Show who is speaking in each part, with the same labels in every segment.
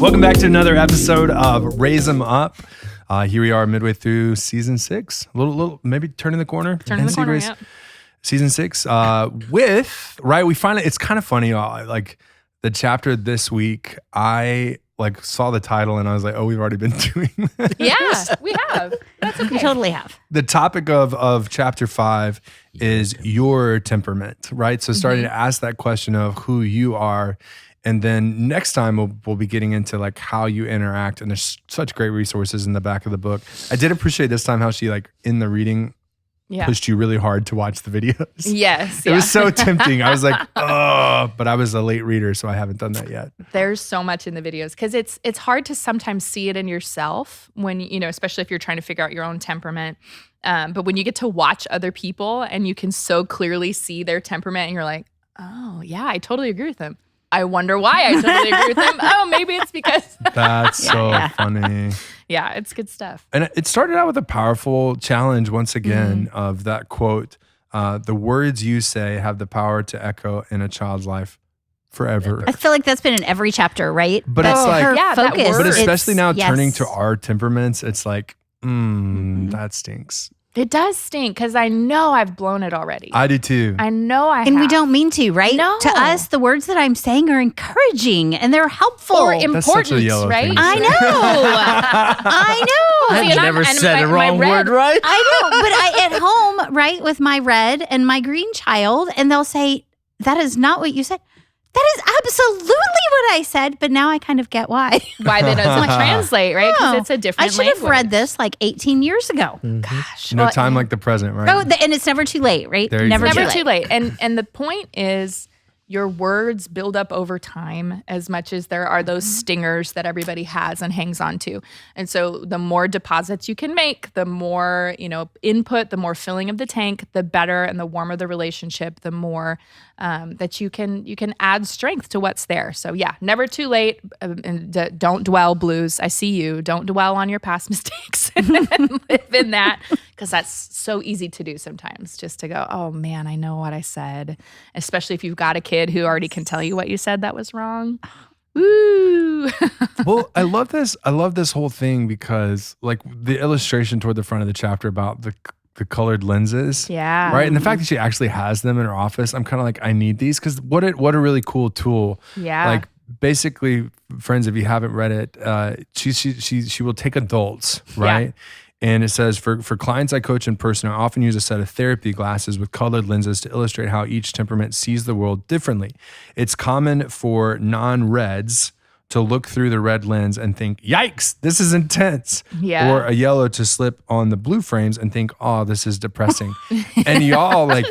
Speaker 1: Welcome back to another episode of Raise 'Em Up. Here we are midway through season 6. A little, maybe turning the corner.
Speaker 2: Turning the corner, yeah.
Speaker 1: Season 6 we finally, it's kind of funny, like the chapter this week, I like saw the title and I was like, oh, we've already been doing this.
Speaker 2: Yeah, we have. That's okay.
Speaker 3: We totally have.
Speaker 1: The topic of chapter 5 is your temperament, right? So starting to ask that question of who you are. And then next time we'll be getting into like how you interact. And there's such great resources in the back of the book. I did appreciate this time how she like in the reading pushed you really hard to watch the videos.
Speaker 2: Yes.
Speaker 1: It was so tempting. I was like, oh, but I was a late reader, so I haven't done that yet.
Speaker 2: There's so much in the videos because it's hard to sometimes see it in yourself when, especially if you're trying to figure out your own temperament. But when you get to watch other people and you can so clearly see their temperament and you're like, oh, yeah, I totally agree with them. I wonder why I totally agree with them. Oh, maybe it's because.
Speaker 1: That's so funny.
Speaker 2: Yeah, it's good stuff.
Speaker 1: And it started out with a powerful challenge once again of that quote, the words you say have the power to echo in a child's life forever.
Speaker 3: I feel like that's been in every chapter, right?
Speaker 1: But it's like,
Speaker 3: her
Speaker 2: that
Speaker 3: focus.
Speaker 2: word.
Speaker 1: but especially now
Speaker 3: Yes.
Speaker 1: turning to our temperaments, it's like, that stinks.
Speaker 2: It does stink because I know I've blown it already.
Speaker 1: I do too.
Speaker 2: I know I have.
Speaker 3: And we don't mean to, right?
Speaker 2: No.
Speaker 3: To us, the words that I'm saying are encouraging and they're helpful.
Speaker 2: Or
Speaker 1: That's such a
Speaker 2: important,
Speaker 1: yellow
Speaker 2: right?
Speaker 1: thing to
Speaker 3: I
Speaker 1: say.
Speaker 3: know. I know.
Speaker 2: See, and
Speaker 4: never
Speaker 2: and
Speaker 4: said a
Speaker 2: my
Speaker 4: wrong
Speaker 2: red-
Speaker 4: word, right?
Speaker 3: I know. But I at home, right, with my red and my green child, and they'll say, that is not what you said. That is absolutely what I said, but now I kind of get why.
Speaker 2: Why they doesn't translate, right? Because
Speaker 3: Oh,
Speaker 2: it's a different
Speaker 3: I should have
Speaker 2: language.
Speaker 3: read this like 18 years ago.
Speaker 2: Gosh.
Speaker 1: No
Speaker 2: well,
Speaker 1: time like the present, right?
Speaker 3: Oh, and it's never too late, right?
Speaker 1: There you
Speaker 3: Never,
Speaker 1: go.
Speaker 2: never
Speaker 3: too
Speaker 2: too
Speaker 3: late.
Speaker 2: late. And the point is your words build up over time as much as there are those stingers that everybody has and hangs on to. And so the more deposits you can make, the more, input, the more filling of the tank, the better and the warmer the relationship, the more that you can add strength to what's there. So yeah, never too late. And don't dwell, blues. I see you. Don't dwell on your past mistakes and live in that, because that's so easy to do sometimes, just to go, oh man, I know what I said. Especially if you've got a kid who already can tell you what you said that was wrong. Woo!
Speaker 1: Well, I love this. I love this whole thing because like the illustration toward the front of the chapter about the colored lenses.
Speaker 2: Yeah.
Speaker 1: Right. And the fact that she actually has them in her office, I'm kind of like, I need these because what a really cool tool.
Speaker 2: Yeah.
Speaker 1: Like basically, friends, if you haven't read it, she will take adults, right?
Speaker 2: Yeah.
Speaker 1: And it says, for clients I coach in person, I often use a set of therapy glasses with colored lenses to illustrate how each temperament sees the world differently. It's common for non-reds to look through the red lens and think, yikes, this is intense.
Speaker 2: Yeah.
Speaker 1: Or a yellow to slip on the blue frames and think, oh, this is depressing. And y'all, like,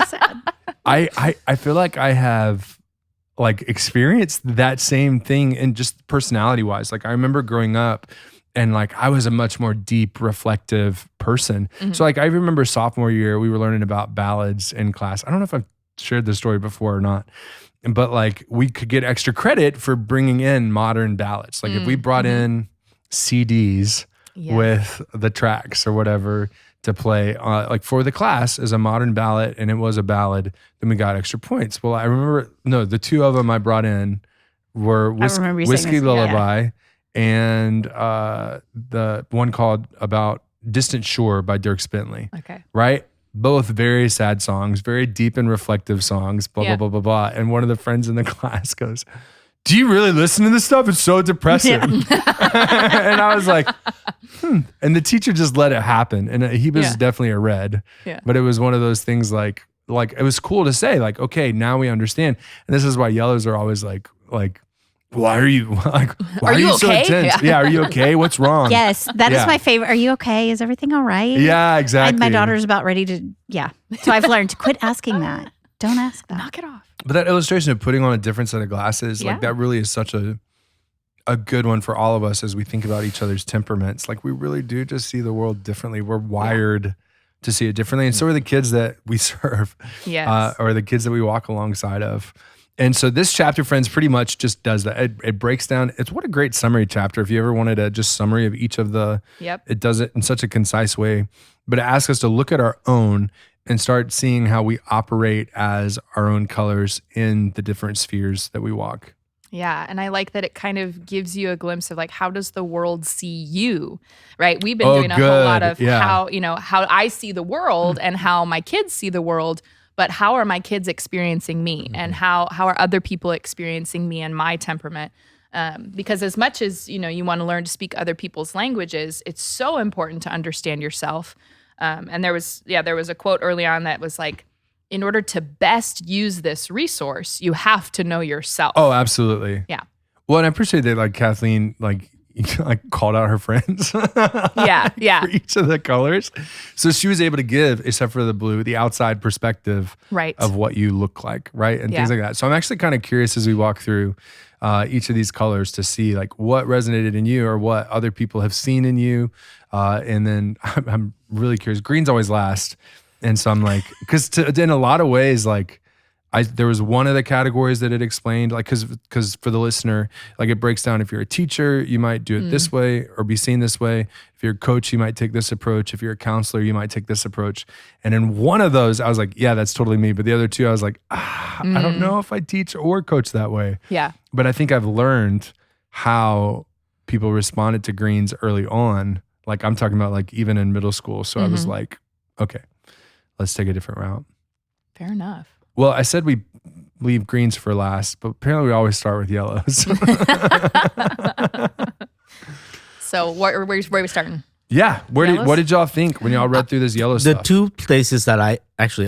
Speaker 1: I feel like I have like experienced that same thing and just personality wise. Like I remember growing up and like I was a much more deep, reflective person. So like I remember sophomore year, we were learning about ballads in class. I don't know if I've shared this story before or not, but like we could get extra credit for bringing in modern ballads. Like if we brought in CDs with the tracks or whatever to play, like for the class as a modern ballad, and it was a ballad, then we got extra points. Well, I remember, the two of them I brought in were
Speaker 3: remember you saying
Speaker 1: Whiskey
Speaker 3: this, yeah.
Speaker 1: Lullaby and the one called About Distant Shore by Dirk Bentley.
Speaker 2: Okay.
Speaker 1: Right? Both very sad songs, very deep and reflective songs, blah,
Speaker 2: Yeah.
Speaker 1: blah, blah, blah, blah. And one of the friends in the class goes, do you really listen to this stuff? It's so depressing. And I was like, And the teacher just let it happen. And he was definitely a red.
Speaker 2: Yeah.
Speaker 1: But it was one of those things like it was cool to say, like, okay, now we understand. And this is why yellows are always like, why are you why are you so
Speaker 2: okay?
Speaker 1: intense? Yeah, are you okay? What's wrong?
Speaker 3: Yes, that is
Speaker 1: Yeah.
Speaker 3: my favorite. Are you okay? Is everything all right?
Speaker 1: Yeah, exactly.
Speaker 3: And my daughter's about ready to, So I've learned to quit asking that. Don't ask that.
Speaker 2: Knock it off.
Speaker 1: But that illustration of putting on a different set of glasses, like
Speaker 2: Yeah.
Speaker 1: that really is such a good one for all of us as we think about each other's temperaments. Like we really do just see the world differently. We're wired to see it differently. And so are the kids that we serve,
Speaker 2: Yes.
Speaker 1: or the kids that we walk alongside of. And so this chapter, friends, pretty much just does that. It breaks down. It's what a great summary chapter. If you ever wanted a just summary of each of the, it does it in such a concise way. But it asks us to look at our own and start seeing how we operate as our own colors in the different spheres that we walk.
Speaker 2: Yeah. And I like that it kind of gives you a glimpse of like, how does the world see you? Right. We've been doing a whole lot of how I see the world and how my kids see the world, but how are my kids experiencing me and how are other people experiencing me and my temperament? Because as much as, you want to learn to speak other people's languages, it's so important to understand yourself. And there was a quote early on that was like, in order to best use this resource, you have to know yourself.
Speaker 1: Oh, absolutely.
Speaker 2: Yeah.
Speaker 1: Well, and I appreciate that, like Kathleen, like called out her friends.
Speaker 2: Yeah.
Speaker 1: For each of the colors. So she was able to give, except for the blue, the outside perspective of what you look like, right? And things like that. So I'm actually kind of curious as we walk through each of these colors to see like what resonated in you or what other people have seen in you. And then I'm really curious. Green's always last. And so I'm like, because in a lot of ways, like there was one of the categories that it explained, like, because for the listener, like it breaks down. If you're a teacher, you might do it this way or be seen this way. If you're a coach, you might take this approach. If you're a counselor, you might take this approach. And in one of those, I was like, yeah, that's totally me. But the other two, I was like, I don't know if I teach or coach that way.
Speaker 2: Yeah.
Speaker 1: But I think I've learned how people responded to greens early on. Like I'm talking about like even in middle school. So I was like, okay, let's take a different route.
Speaker 2: Fair enough.
Speaker 1: Well, I said we leave greens for last, but apparently we always start with yellows.
Speaker 2: So where are we starting?
Speaker 1: Yeah. What did y'all think when y'all read through this yellow
Speaker 4: The
Speaker 1: stuff?
Speaker 4: two places that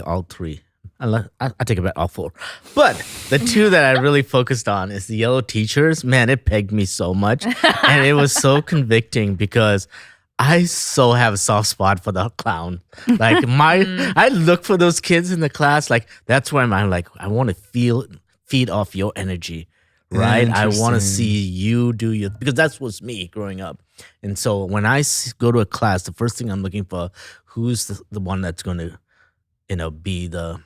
Speaker 4: all three. I take it back, all four. But the two that I really focused on is the yellow teachers. Man, it pegged me so much. And it was so convicting because I so have a soft spot for the clown. Like I look for those kids in the class. Like that's where I'm like, I want to feed off your energy, right? I want to see you do your, because that was me growing up. And so when I go to a class, the first thing I'm looking for, who's the one that's going to, be the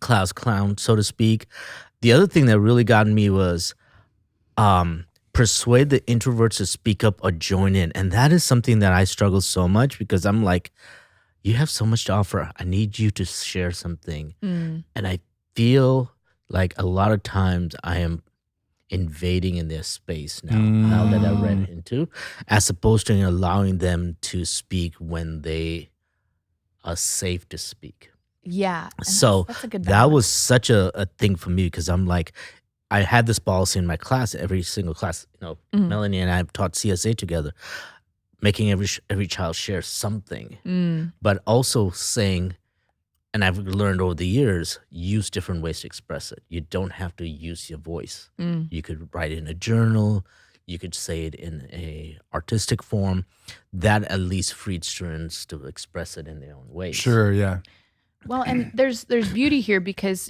Speaker 4: class clown, so to speak. The other thing that really got me was, persuade the introverts to speak up or join in. And that is something that I struggle so much because I'm like, you have so much to offer. I need you to share something. And I feel like a lot of times I am invading in their space now that I read into, as opposed to allowing them to speak when they are safe to speak.
Speaker 2: Yeah.
Speaker 4: So
Speaker 2: that's a good
Speaker 4: that was such a thing for me because I'm like, I had this policy in my class, every single class. Melanie and I have taught CSA together, making every child share something, but also saying, and I've learned over the years, use different ways to express it. You don't have to use your voice. You could write it in a journal. You could say it in a artistic form. That at least freed students to express it in their own ways.
Speaker 1: Sure, yeah.
Speaker 2: Well, and there's beauty here because,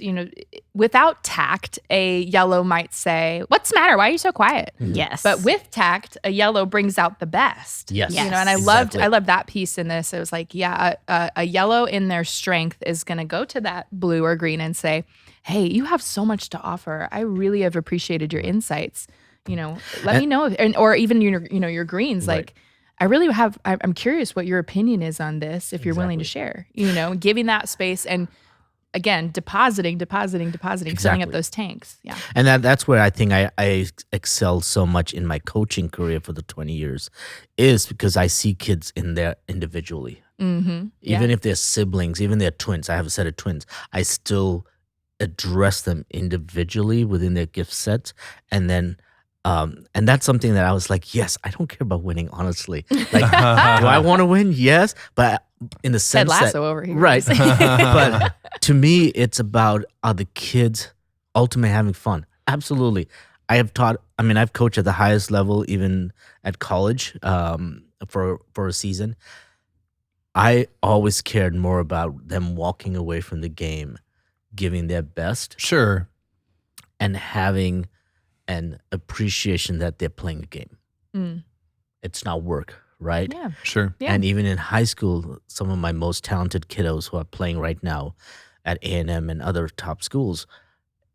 Speaker 2: without tact, a yellow might say, "What's the matter? Why are you so quiet?"
Speaker 3: Yes.
Speaker 2: But with tact, a yellow brings out the best.
Speaker 4: Yes.
Speaker 2: And I loved that piece in this. It was like, a yellow in their strength is going to go to that blue or green and say, "Hey, you have so much to offer. I really have appreciated your insights. Let me know." Or even your greens,
Speaker 4: Right.
Speaker 2: like, I really I'm curious what your opinion is on this, if you're willing to share, giving that space and again, depositing, filling up those tanks. Yeah.
Speaker 4: And that's where I think I excelled so much in my coaching career for the 20 years is because I see kids in there individually. Even if they're siblings, even they're twins, I have a set of twins, I still address them individually within their gift sets. And then and that's something that I was like, yes, I don't care about winning, honestly. Like, do I want to win? Yes. But in the sense
Speaker 2: Ted Lasso
Speaker 4: that,
Speaker 2: over here.
Speaker 4: right. But to me, it's about are the kids ultimately having fun? Absolutely. I've coached at the highest level, even at college, for a season. I always cared more about them walking away from the game, giving their best.
Speaker 1: Sure.
Speaker 4: And having an appreciation that they're playing a game. It's not work, right?
Speaker 2: Yeah.
Speaker 1: Sure.
Speaker 2: Yeah.
Speaker 4: And even in high school, some of my most talented kiddos who are playing right now at A&M and other top schools,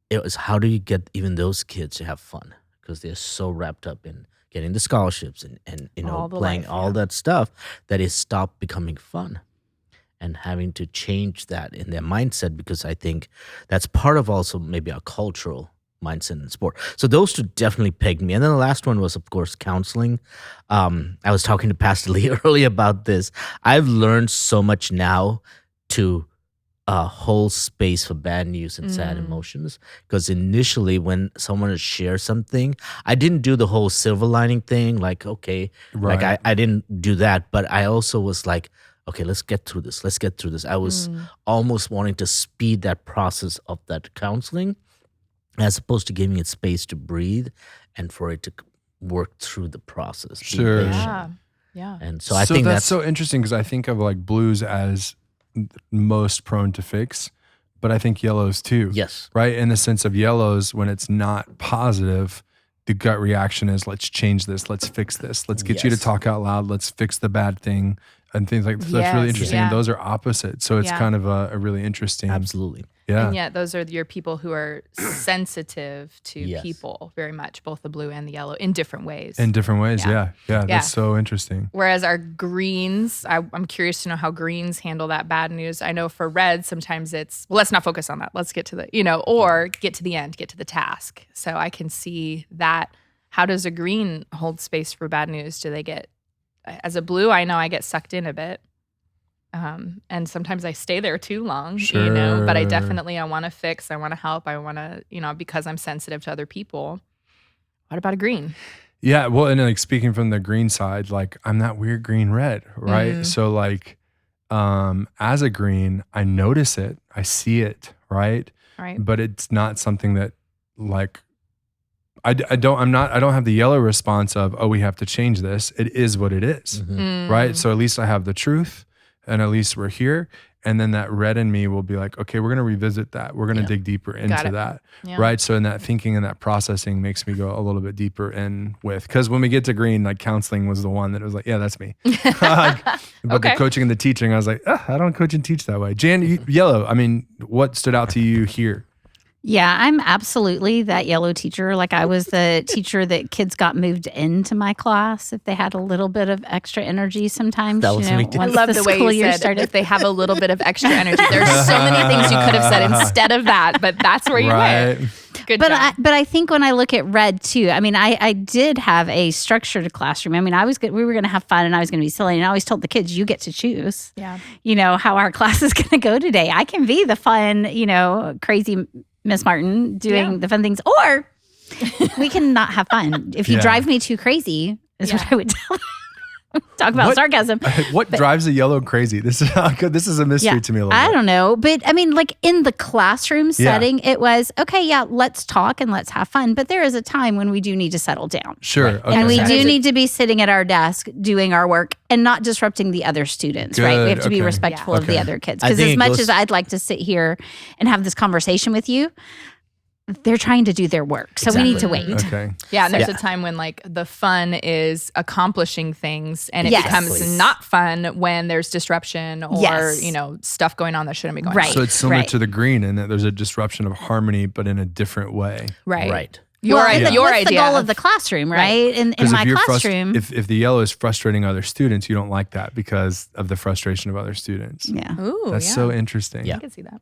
Speaker 4: it was how do you get even those kids to have fun? Because they're so wrapped up in getting the scholarships and
Speaker 2: All the
Speaker 4: playing
Speaker 2: life,
Speaker 4: all
Speaker 2: yeah.
Speaker 4: that stuff that it stopped becoming fun. And having to change that in their mindset, because I think that's part of also maybe a cultural mindset in sport. So those two definitely pegged me. And then the last one was, of course, counseling. I was talking to Pastor Lee earlier about this. I've learned so much now to hold space for bad news and sad emotions. Because initially, when someone would share something, I didn't do the whole silver lining thing. Like, okay,
Speaker 1: Right.
Speaker 4: like I didn't do that. But I also was like, okay, let's get through this. Let's get through this. I was almost wanting to speed that process of that counseling, as opposed to giving it space to breathe and for it to work through the process. Be
Speaker 1: Sure.
Speaker 4: patient.
Speaker 2: Yeah. Yeah.
Speaker 4: And so I think
Speaker 1: that's
Speaker 4: that's
Speaker 1: so interesting because I think of like blues as most prone to fix, but I think yellows too.
Speaker 4: yes.
Speaker 1: Right? In the sense of yellows, when it's not positive, the gut reaction is let's change this, let's fix this, let's get you to
Speaker 4: Yes.
Speaker 1: talk out loud, let's fix the bad thing and things like that. That's really
Speaker 2: Yes,
Speaker 1: interesting.
Speaker 2: yeah.
Speaker 1: And those are opposite. So it's
Speaker 2: Yeah.
Speaker 1: kind of a really interesting.
Speaker 4: Absolutely.
Speaker 1: Yeah.
Speaker 2: And yet those are your people who are sensitive to
Speaker 4: Yes.
Speaker 2: people very much, both the blue and the yellow in different ways.
Speaker 1: In different ways.
Speaker 2: Yeah.
Speaker 1: Yeah. Yeah.
Speaker 2: Yeah.
Speaker 1: That's so interesting.
Speaker 2: Whereas our greens, I'm curious to know how greens handle that bad news. I know for red, sometimes it's, well, let's not focus on that. Let's get to the, or get to the end, get to the task. So I can see that. How does a green hold space for bad news? Do they get, as a blue, I know I get sucked in a bit. And sometimes I stay there too long, but I
Speaker 1: Sure.
Speaker 2: definitely, I want to fix, I want to help, I want to, because I'm sensitive to other people. What about a green?
Speaker 1: Yeah, well, and like speaking from the green side, like I'm that weird green red, right? So like as a green, I notice it, I see it, right?
Speaker 2: Right.
Speaker 1: But it's not something that like I don't have the yellow response of, oh, we have to change this. It is what it is, right? So at least I have the truth and at least we're here. And then that red in me will be like, okay, we're going to revisit that. We're going to dig deeper into
Speaker 2: it.
Speaker 1: that.
Speaker 2: Yeah.
Speaker 1: Right. So in that thinking and that processing makes me go a little bit deeper in with, because when we get to green, like counseling was the one that was like, yeah, that's me. But
Speaker 2: Okay.
Speaker 1: the coaching and the teaching, I was like, I don't coach and teach that way. Jan, yellow, I mean, what stood out to you here?
Speaker 3: Yeah, I'm absolutely that yellow teacher. Like I was the teacher that kids got moved into my class if they had a little bit of extra energy sometimes.
Speaker 4: That was me too.
Speaker 2: I
Speaker 3: once
Speaker 2: love the way
Speaker 3: school
Speaker 2: you
Speaker 3: year
Speaker 2: said
Speaker 3: started.
Speaker 2: if they have a little bit of extra energy. There's so many things you could have said instead of that, but that's where you
Speaker 1: Right.
Speaker 2: went. Good
Speaker 3: But
Speaker 2: job.
Speaker 3: I think when I look at red too, I mean, I did have a structured classroom. I mean, we were going to have fun and I was going to be silly. And I always told the kids, you get to choose,
Speaker 2: Yeah.
Speaker 3: how our class is going to go today. I can be the fun, crazy Miss Martin doing the fun things, or we can not have fun. If you
Speaker 1: Yeah.
Speaker 3: drive me too crazy is what I would tell them. Talk about
Speaker 1: What-
Speaker 3: sarcasm.
Speaker 1: What drives a yellow crazy? This is a mystery to me a little
Speaker 3: I
Speaker 1: bit.
Speaker 3: don't know. But I mean, like in the classroom setting, it was, okay, yeah, let's talk and let's have fun. But there is a time when we do need to settle down.
Speaker 1: Sure.
Speaker 4: Right.
Speaker 1: Okay.
Speaker 3: And we
Speaker 2: Okay.
Speaker 3: do need to be sitting at our desk doing our work and not disrupting the other students, right? We have
Speaker 1: Good,
Speaker 3: to be
Speaker 1: okay.
Speaker 3: respectful of the
Speaker 1: Okay.
Speaker 3: other kids.
Speaker 4: I
Speaker 3: Because
Speaker 4: think
Speaker 3: as
Speaker 4: it
Speaker 3: much
Speaker 4: goes-
Speaker 3: as I'd like to sit here and have this conversation with you, they're trying to do their work. So we need to wait.
Speaker 1: Okay.
Speaker 2: Yeah, and there's
Speaker 4: Yeah.
Speaker 2: a time when like the fun is accomplishing things and it
Speaker 3: Yes.
Speaker 2: becomes
Speaker 4: Exactly.
Speaker 2: not fun when there's disruption or,
Speaker 3: Yes.
Speaker 2: stuff going on that shouldn't be going
Speaker 3: Right.
Speaker 2: on.
Speaker 1: So it's similar
Speaker 3: right.
Speaker 1: to the green in that there's a disruption of harmony, but in a different way.
Speaker 2: Right.
Speaker 4: Right.
Speaker 2: Your,
Speaker 3: Well,
Speaker 2: idea,
Speaker 3: and
Speaker 2: your
Speaker 3: what's
Speaker 2: idea.
Speaker 3: the goal of the classroom, right? In
Speaker 1: Because
Speaker 3: my
Speaker 1: if you're
Speaker 3: classroom.
Speaker 1: if the yellow is frustrating other students, you don't like that because of the frustration of other students.
Speaker 3: yeah.
Speaker 2: Ooh,
Speaker 1: That's
Speaker 2: yeah.
Speaker 1: so interesting.
Speaker 4: Yeah.
Speaker 2: I can see that.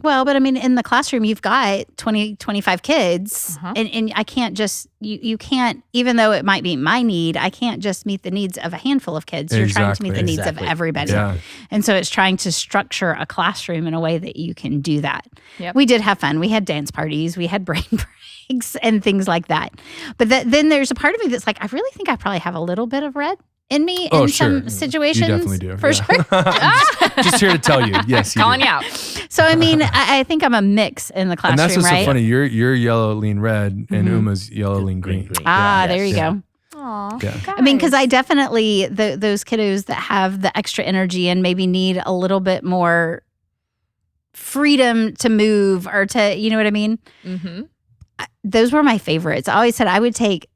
Speaker 3: Well, but I mean, in the classroom, you've got 20, 25 kids,
Speaker 2: Uh-huh.
Speaker 3: and I can't just, you can't, even though it might be my need, I can't just meet the needs of a handful of kids. You're trying to meet the needs of
Speaker 4: Exactly.
Speaker 3: everybody.
Speaker 1: Yeah.
Speaker 3: And so it's trying to structure a classroom in a way that you can do that.
Speaker 2: Yep.
Speaker 3: We did have fun. We had dance parties, we had brain breaks and things like that. But then there's a part of me that's like, I really think I probably have a little bit of red in me
Speaker 1: Oh,
Speaker 3: in
Speaker 1: sure.
Speaker 3: some situations.
Speaker 1: You definitely do.
Speaker 3: For
Speaker 1: Yeah.
Speaker 3: sure.
Speaker 1: Just here to tell you. Yes. You
Speaker 2: Calling
Speaker 1: do.
Speaker 2: you out.
Speaker 3: So, I mean, I think I'm a mix in the
Speaker 1: And
Speaker 3: classroom,
Speaker 1: that's what's
Speaker 3: right?
Speaker 1: so funny. You're yellow, lean red, and
Speaker 3: Mhm.
Speaker 1: Uma's yellow, lean green.
Speaker 3: Ah,
Speaker 4: Yeah,
Speaker 3: there you
Speaker 4: yes.
Speaker 3: go.
Speaker 2: Aw,
Speaker 1: Yeah.
Speaker 3: I mean, because I definitely, those kiddos that have the extra energy and maybe need a little bit more freedom to move or to, you know what I mean?
Speaker 2: Mm-hmm.
Speaker 3: Those were my favorites. I always said I would take,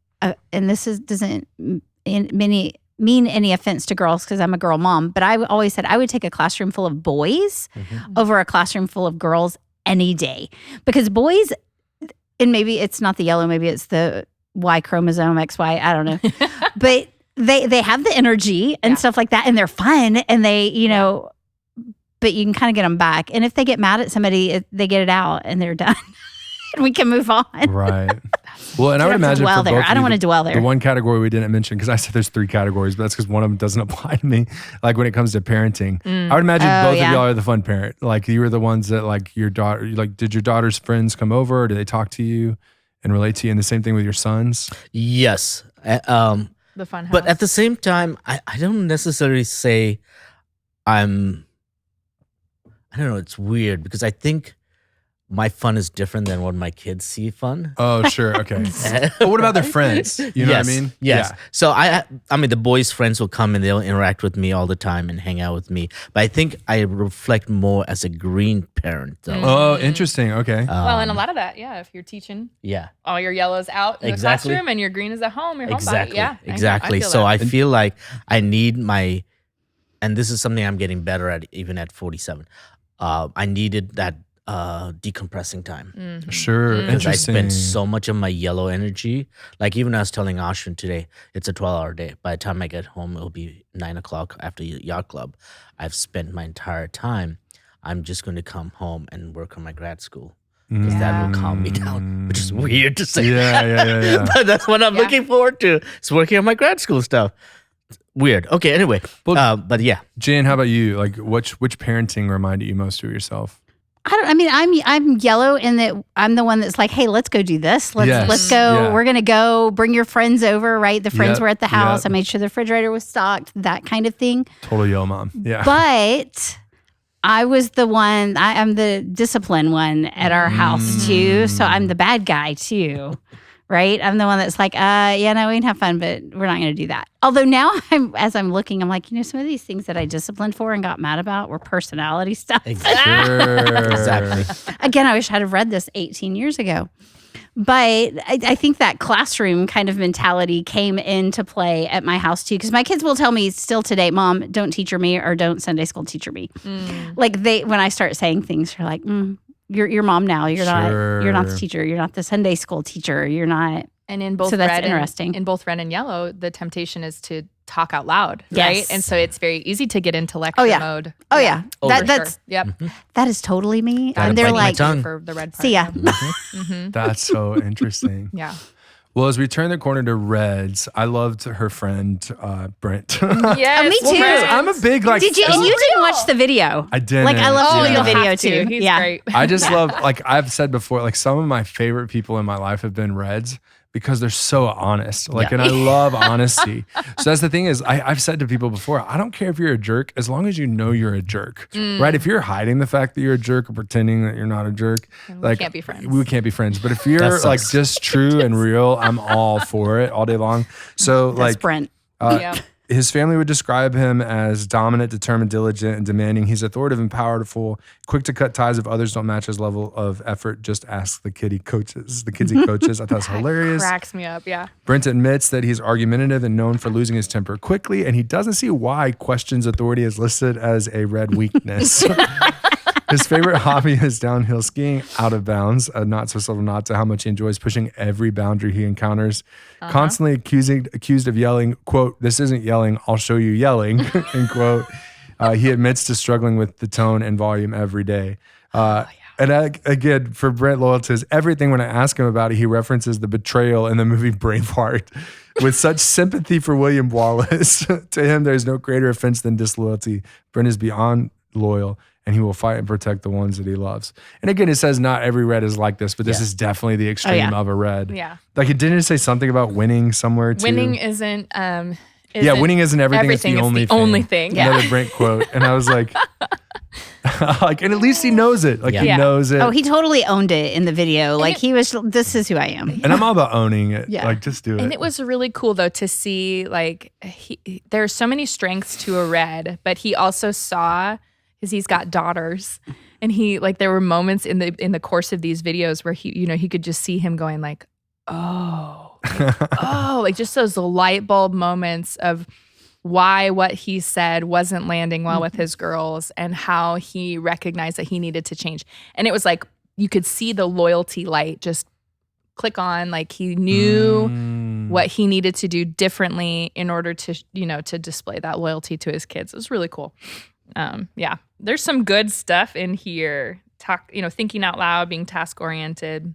Speaker 3: and this doesn't mean any offense to girls because I'm a girl mom, but I always said I would take a classroom full of boys over a classroom full of girls any day. Because boys, and maybe it's not the yellow, maybe it's the Y chromosome, XY, I don't know. But they have the energy and
Speaker 2: Yeah.
Speaker 3: stuff like that, and they're fun, and they, but you can kind of get them back. And if they get mad at somebody, they get it out and they're done. and we can move on.
Speaker 1: Right. Well, and I would
Speaker 3: don't have to
Speaker 1: imagine
Speaker 3: dwell
Speaker 1: for
Speaker 3: there.
Speaker 1: both
Speaker 3: I
Speaker 1: of
Speaker 3: don't
Speaker 1: you,
Speaker 3: want to dwell there.
Speaker 1: The one category we didn't mention, because I said there's 3 categories, but that's because one of them doesn't apply to me. Like when it comes to parenting, I would imagine both of y'all are the fun parent. Like you were the ones that like your daughter, like did your daughter's friends come over? Or do they talk to you and relate to you? And the same thing with your sons?
Speaker 4: Yes.
Speaker 2: The fun house.
Speaker 4: But at the same time, I don't necessarily say I don't know, it's weird because I think my fun is different than what my kids see fun.
Speaker 1: Oh, sure. Okay. But what about their friends? You know what I mean?
Speaker 4: Yes.
Speaker 1: Yeah.
Speaker 4: So I mean, the boys' friends will come and they'll interact with me all the time and hang out with me. But I think I reflect more as a green parent, though.
Speaker 1: Oh, interesting. Okay.
Speaker 2: Well, and a lot of that, if you're teaching
Speaker 4: Yeah.
Speaker 2: all your yellows out in the classroom and your green is at home, you're home by it. Yeah.
Speaker 4: Exactly.
Speaker 2: I
Speaker 4: So
Speaker 2: that.
Speaker 4: I feel like I need and this is something I'm getting better at even at 47. I needed that decompressing time.
Speaker 1: Sure.
Speaker 4: Because I
Speaker 1: Interesting.
Speaker 4: spent so much of my yellow energy. Like even I was telling Ashwin today, it's a 12-hour day. By the time I get home, it'll be 9 o'clock after yacht club. I've spent my entire time. I'm just going to come home and work on my grad school because that will calm me down, which is weird to say.
Speaker 1: Yeah.
Speaker 4: But that's what I'm looking forward to. It's working on my grad school stuff. Weird. Okay. Anyway, but yeah.
Speaker 1: Jan, how about you? Like, which parenting reminded you most of yourself?
Speaker 3: I'm yellow in that I'm the one that's like, hey, let's go do this. Let's go.
Speaker 1: Yeah.
Speaker 3: We're gonna go. Bring your friends over, right? The friends
Speaker 1: Yep,
Speaker 3: were at the house.
Speaker 1: yep.
Speaker 3: I made sure the refrigerator was stocked, that kind of thing.
Speaker 1: Total yo mom. Yeah.
Speaker 3: But I was the one. I'm the disciplined one at our house too. So I'm the bad guy too. Right? I'm the one that's like, yeah, no, we can have fun, but we're not going to do that. Although now, as I'm looking, I'm like, some of these things that I disciplined for and got mad about were personality stuff.
Speaker 4: Exactly.
Speaker 3: Again, I wish I'd have read this 18 years ago. But I think that classroom kind of mentality came into play at my house too, because my kids will tell me still today, Mom, don't teacher me or don't Sunday school teacher me. Like when I start saying things, they're like, You're mom now. You're not the teacher. You're not the Sunday school teacher. You're not.
Speaker 2: And in both
Speaker 3: So that's
Speaker 2: red
Speaker 3: interesting.
Speaker 2: in both red and yellow, the temptation is to talk out loud,
Speaker 3: Yes.
Speaker 2: right? And so it's very easy to get into lecture mode.
Speaker 3: Oh yeah.
Speaker 2: For
Speaker 3: That's
Speaker 2: sure. Yep.
Speaker 3: that is totally me.
Speaker 4: Gotta
Speaker 3: And they're
Speaker 4: bite my
Speaker 3: like,
Speaker 4: tongue.
Speaker 2: For the red part.
Speaker 3: see ya.
Speaker 1: That's so interesting.
Speaker 2: Yeah.
Speaker 1: Well, as we turn the corner to Reds, I loved her friend Brent.
Speaker 2: Yes.
Speaker 3: me too.
Speaker 1: I'm a big like.
Speaker 3: Did you? And you didn't watch the video.
Speaker 1: I didn't.
Speaker 3: Like I love
Speaker 2: Oh,
Speaker 3: seeing
Speaker 2: you'll
Speaker 3: the video
Speaker 2: have to.
Speaker 3: too.
Speaker 2: He's
Speaker 3: yeah.
Speaker 2: great.
Speaker 1: I just love, like I've said before, like some of my favorite people in my life have been Reds because they're so honest. Like, and I love honesty. So that's the thing is, I've said to people before, I don't care if you're a jerk as long as you know you're a jerk, right? If you're hiding the fact that you're a jerk or pretending that you're not a jerk,
Speaker 2: we can't be friends.
Speaker 1: We can't be friends. But if you're
Speaker 4: That
Speaker 1: like
Speaker 4: sucks.
Speaker 1: just true and real, I'm all for it all day long. So
Speaker 3: That's
Speaker 1: like,
Speaker 3: Brent.
Speaker 2: Yeah.
Speaker 1: his family would describe him as dominant, determined, diligent, and demanding. He's authoritative and powerful, quick to cut ties if others don't match his level of effort. Just ask the kidsy coaches. I thought it was hilarious.
Speaker 2: Cracks me up. Yeah.
Speaker 1: Brent admits that he's argumentative and known for losing his temper quickly, and he doesn't see why questions authority is listed as a red weakness. His favorite hobby is downhill skiing, out of bounds, a not so subtle nod to how much he enjoys pushing every boundary he encounters. Constantly accused of yelling, quote, "This isn't yelling, I'll show you yelling," end quote. He admits to struggling with the tone and volume every day. Again, for Brent loyalty is everything. When I ask him about it, he references the betrayal in the movie Braveheart. With such sympathy for William Wallace, to him, there's no greater offense than disloyalty. Brent is beyond loyal, and he will fight and protect the ones that he loves. And again, it says not every red is like this, but this is definitely the extreme of a red.
Speaker 2: Yeah.
Speaker 1: Like it didn't say something about winning somewhere too.
Speaker 2: Winning isn't
Speaker 1: winning isn't everything. It's the only
Speaker 2: it's
Speaker 1: thing.
Speaker 2: the only thing. Yeah.
Speaker 1: Another Brent quote. And I was like, like, and at least he knows it. Like he
Speaker 2: Yeah.
Speaker 1: knows it.
Speaker 3: Oh, he totally owned it in the video. Like he was, this is who I am.
Speaker 1: And I'm all about owning it.
Speaker 3: Yeah.
Speaker 1: Like just do it.
Speaker 2: And it was really cool though to see like there's so many strengths to a red, but he also saw because he's got daughters, and he like there were moments in the course of these videos where he could just see him going like, like just those light bulb moments of why what he said wasn't landing well with his girls and how he recognized that he needed to change. And it was like you could see the loyalty light just click on, like he knew what he needed to do differently in order to to display that loyalty to his kids. It was really cool. There's some good stuff in here. Thinking out loud, being task oriented.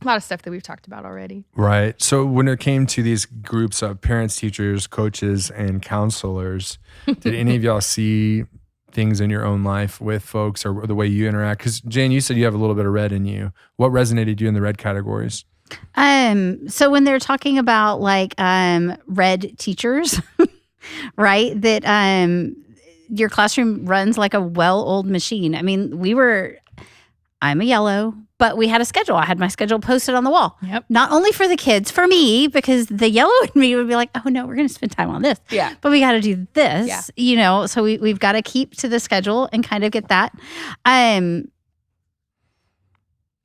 Speaker 2: A lot of stuff that we've talked about already.
Speaker 1: Right. So when it came to these groups of parents, teachers, coaches, and counselors, did any of y'all see things in your own life with folks or the way you interact? Because Jane, you said you have a little bit of red in you. What resonated you in the red categories?
Speaker 3: So when they're talking about like red teachers, right? That your classroom runs like a well-oiled machine. I mean, I'm a yellow, but we had a schedule. I had my schedule posted on the wall.
Speaker 2: Yep.
Speaker 3: Not only for the kids, for me, because the yellow in me would be like, oh no, we're going to spend time on this.
Speaker 2: Yeah.
Speaker 3: But we got to do this,
Speaker 2: Yeah.
Speaker 3: you know, so we've got to keep to the schedule and kind of get that.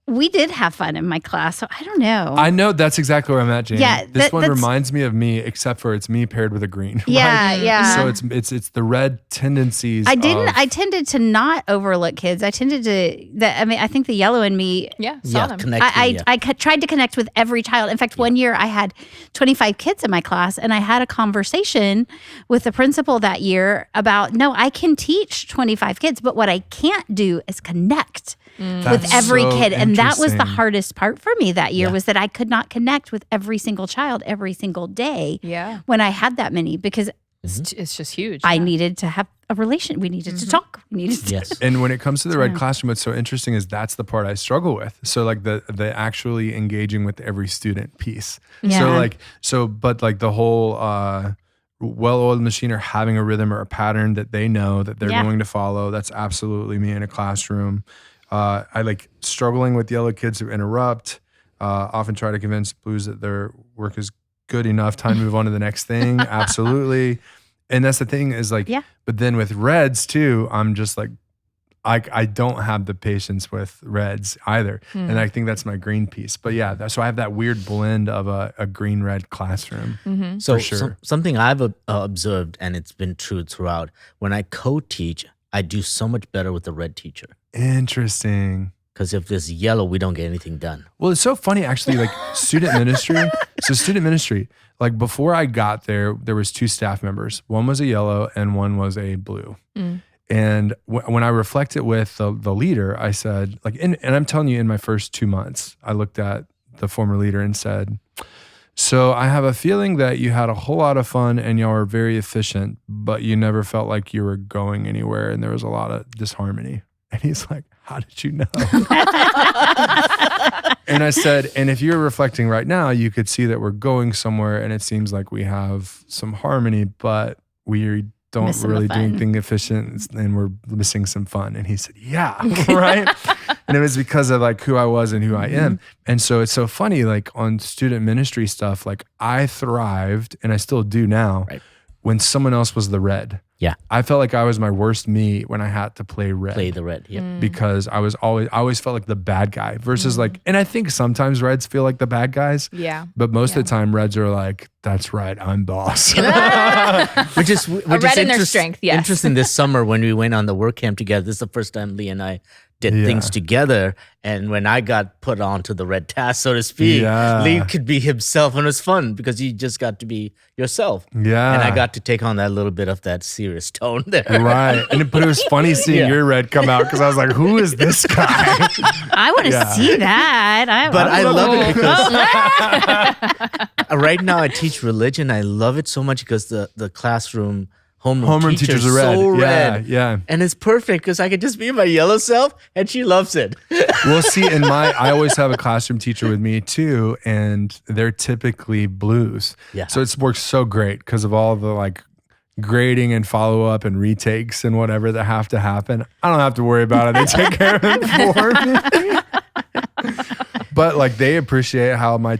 Speaker 3: We did have fun in my class, so I don't know.
Speaker 1: I know that's exactly where I'm at, Jane.
Speaker 3: Yeah,
Speaker 1: this one
Speaker 3: that's-
Speaker 1: reminds me of me, except for it's me paired with a green.
Speaker 3: Yeah,
Speaker 1: right?
Speaker 3: yeah.
Speaker 1: So it's the red tendencies.
Speaker 3: I didn't.
Speaker 1: of-
Speaker 3: I tended to not overlook kids. I tended to. I think the yellow in me.
Speaker 2: Yeah, saw them.
Speaker 4: Connecting.
Speaker 3: I tried to connect with every child. In fact, one year I had 25 kids in my class, and I had a conversation with the principal that year about, no, I can teach 25 kids, but what I can't do is connect with
Speaker 1: That's
Speaker 3: every
Speaker 1: so
Speaker 3: kid. And that was the
Speaker 1: interesting.
Speaker 3: hardest part for me that year
Speaker 4: Yeah.
Speaker 3: was that I could not connect with every single child every single day
Speaker 2: Yeah.
Speaker 3: when I had that many, because
Speaker 2: It's just huge.
Speaker 3: I
Speaker 2: yeah.
Speaker 3: needed to have a relation. We needed to talk. We needed to.
Speaker 4: Yes.
Speaker 1: And when it comes to the red
Speaker 3: Yeah.
Speaker 1: classroom, what's so interesting is that's the part I struggle with. So like the actually engaging with every student piece.
Speaker 3: Yeah.
Speaker 1: But the whole well-oiled machine or having a rhythm or a pattern that they know that they're
Speaker 3: Yeah.
Speaker 1: going to follow. That's absolutely me in a classroom. I like struggling with yellow kids who interrupt. Often try to convince blues that their work is good enough. Time to move on to the next thing. Absolutely. And that's the thing is like,
Speaker 3: Yeah.
Speaker 1: but then with reds too, I'm just like, I don't have the patience with reds either. And I think that's my green piece. But yeah, so I have that weird blend of a green-red classroom.
Speaker 4: So
Speaker 1: For sure.
Speaker 4: something I've observed, and it's been true throughout, when I co-teach, I do so much better with the red teacher.
Speaker 1: Interesting.
Speaker 4: Because if there's yellow, we don't get anything done.
Speaker 1: Well, it's so funny actually, like student ministry. So student ministry, like before I got there was two staff members. One was a yellow and one was a blue. And when I reflected with the leader, I said, like, and I'm telling you, in my first 2 months, I looked at the former leader and said, so I have a feeling that you had a whole lot of fun and y'all were very efficient, but you never felt like you were going anywhere and there was a lot of disharmony. And he's like, how did you know? And I said, and if you're reflecting right now, you could see that we're going somewhere and it seems like we have some harmony, but we don't
Speaker 3: Missing the
Speaker 1: really do
Speaker 3: fun.
Speaker 1: anything efficient and we're missing some fun. And he said, yeah, right. And it was because of like who I was and who I am. And so it's so funny, like on student ministry stuff, like I thrived and I still do now
Speaker 4: Right.
Speaker 1: when someone else was the red.
Speaker 4: Yeah.
Speaker 1: I felt like I was my worst me when I had to play red.
Speaker 4: Play the red. Yeah.
Speaker 1: Because I always felt like the bad guy versus like, and I think sometimes reds feel like the bad guys,
Speaker 2: Yeah.
Speaker 1: but most of the time reds are like, that's right, I'm boss.
Speaker 4: Which is
Speaker 2: red in their strength, yes.
Speaker 4: Interesting. This summer when we went on the work camp together, this is the first time Lee and I did
Speaker 1: Yeah.
Speaker 4: things together. And when I got put onto the red task, so to speak,
Speaker 1: Yeah.
Speaker 4: Lee could be himself, and it was fun because you just got to be yourself.
Speaker 1: Yeah.
Speaker 4: And I got to take on that little bit of that serious tone there.
Speaker 1: Right. But it was funny seeing
Speaker 4: Yeah.
Speaker 1: your red come out because I was like, who is this guy?
Speaker 3: I want to
Speaker 1: Yeah.
Speaker 3: see that.
Speaker 4: But I love it
Speaker 3: Oh.
Speaker 4: because right now I teach religion. I love it so much because the classroom homeroom
Speaker 1: Homeroom teachers are red.
Speaker 4: so
Speaker 1: Yeah,
Speaker 4: red.
Speaker 1: yeah.
Speaker 4: And it's perfect because I could just be my yellow self and she loves it.
Speaker 1: Well, see, I always have a classroom teacher with me too, and they're typically blues.
Speaker 4: Yeah.
Speaker 1: So it works so great because of all the like grading and follow up and retakes and whatever that have to happen. I don't have to worry about it. They take care of it for me. But like they appreciate how my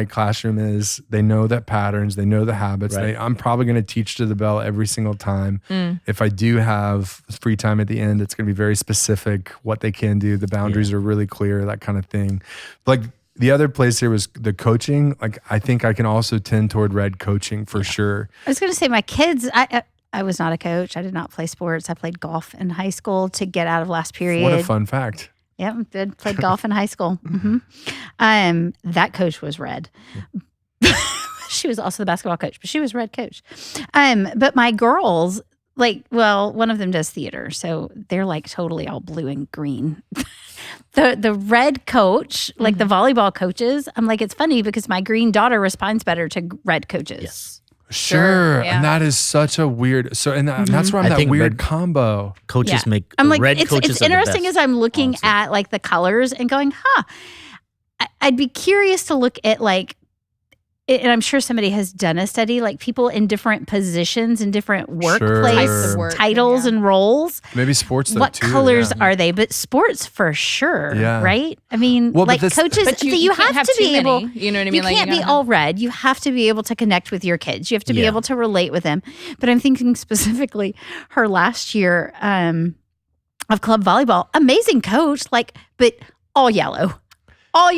Speaker 1: classroom is. They know that patterns. They know the habits.
Speaker 4: Right.
Speaker 1: I'm probably going to teach to the bell every single time. If I do have free time at the end, it's going to be very specific what they can do. The boundaries are really clear, that kind of thing. Like the other place here was the coaching. Like I think I can also tend toward red coaching for sure.
Speaker 3: I was going to say my kids. I was not a coach. I did not play sports. I played golf in high school to get out of last period.
Speaker 1: What a fun fact.
Speaker 3: Yep, did played golf in high school. That coach was red. She was also the basketball coach, but she was red coach. But my girls, like, well, one of them does theater, so they're like totally all blue and green. the red coach, like the volleyball coaches, I'm like, it's funny because my green daughter responds better to red coaches.
Speaker 4: Yes.
Speaker 1: Sure.
Speaker 2: yeah.
Speaker 1: And that is such a weird, and that's where I'm
Speaker 4: I
Speaker 1: that
Speaker 4: think
Speaker 1: weird
Speaker 4: red-
Speaker 1: combo.
Speaker 4: Coaches make
Speaker 3: I'm like,
Speaker 4: red
Speaker 3: it's
Speaker 4: coaches are the
Speaker 3: interesting
Speaker 4: best,
Speaker 3: as I'm looking
Speaker 4: honestly.
Speaker 3: at like the colors and going, I'd be curious to look at like, and I'm sure somebody has done a study, like people in different positions in different workplace
Speaker 2: Types of work,
Speaker 3: titles
Speaker 2: yeah.
Speaker 3: and roles.
Speaker 1: Maybe sports though,
Speaker 3: What
Speaker 1: too.
Speaker 3: colors
Speaker 1: yeah.
Speaker 3: are they? But sports for sure,
Speaker 1: Yeah.
Speaker 3: right? I mean,
Speaker 1: Well, but
Speaker 3: like
Speaker 1: this-
Speaker 3: coaches,
Speaker 2: But
Speaker 3: you
Speaker 2: can't
Speaker 3: have to
Speaker 2: too
Speaker 3: be
Speaker 2: many,
Speaker 3: able.
Speaker 2: you know what I mean?
Speaker 3: You
Speaker 2: Like,
Speaker 3: can't be
Speaker 2: gotta
Speaker 3: all red. You have to be able to connect with your kids. You have to be
Speaker 4: Yeah.
Speaker 3: able to relate with them. But I'm thinking specifically her last year of club volleyball, amazing coach, like, but all yellow, all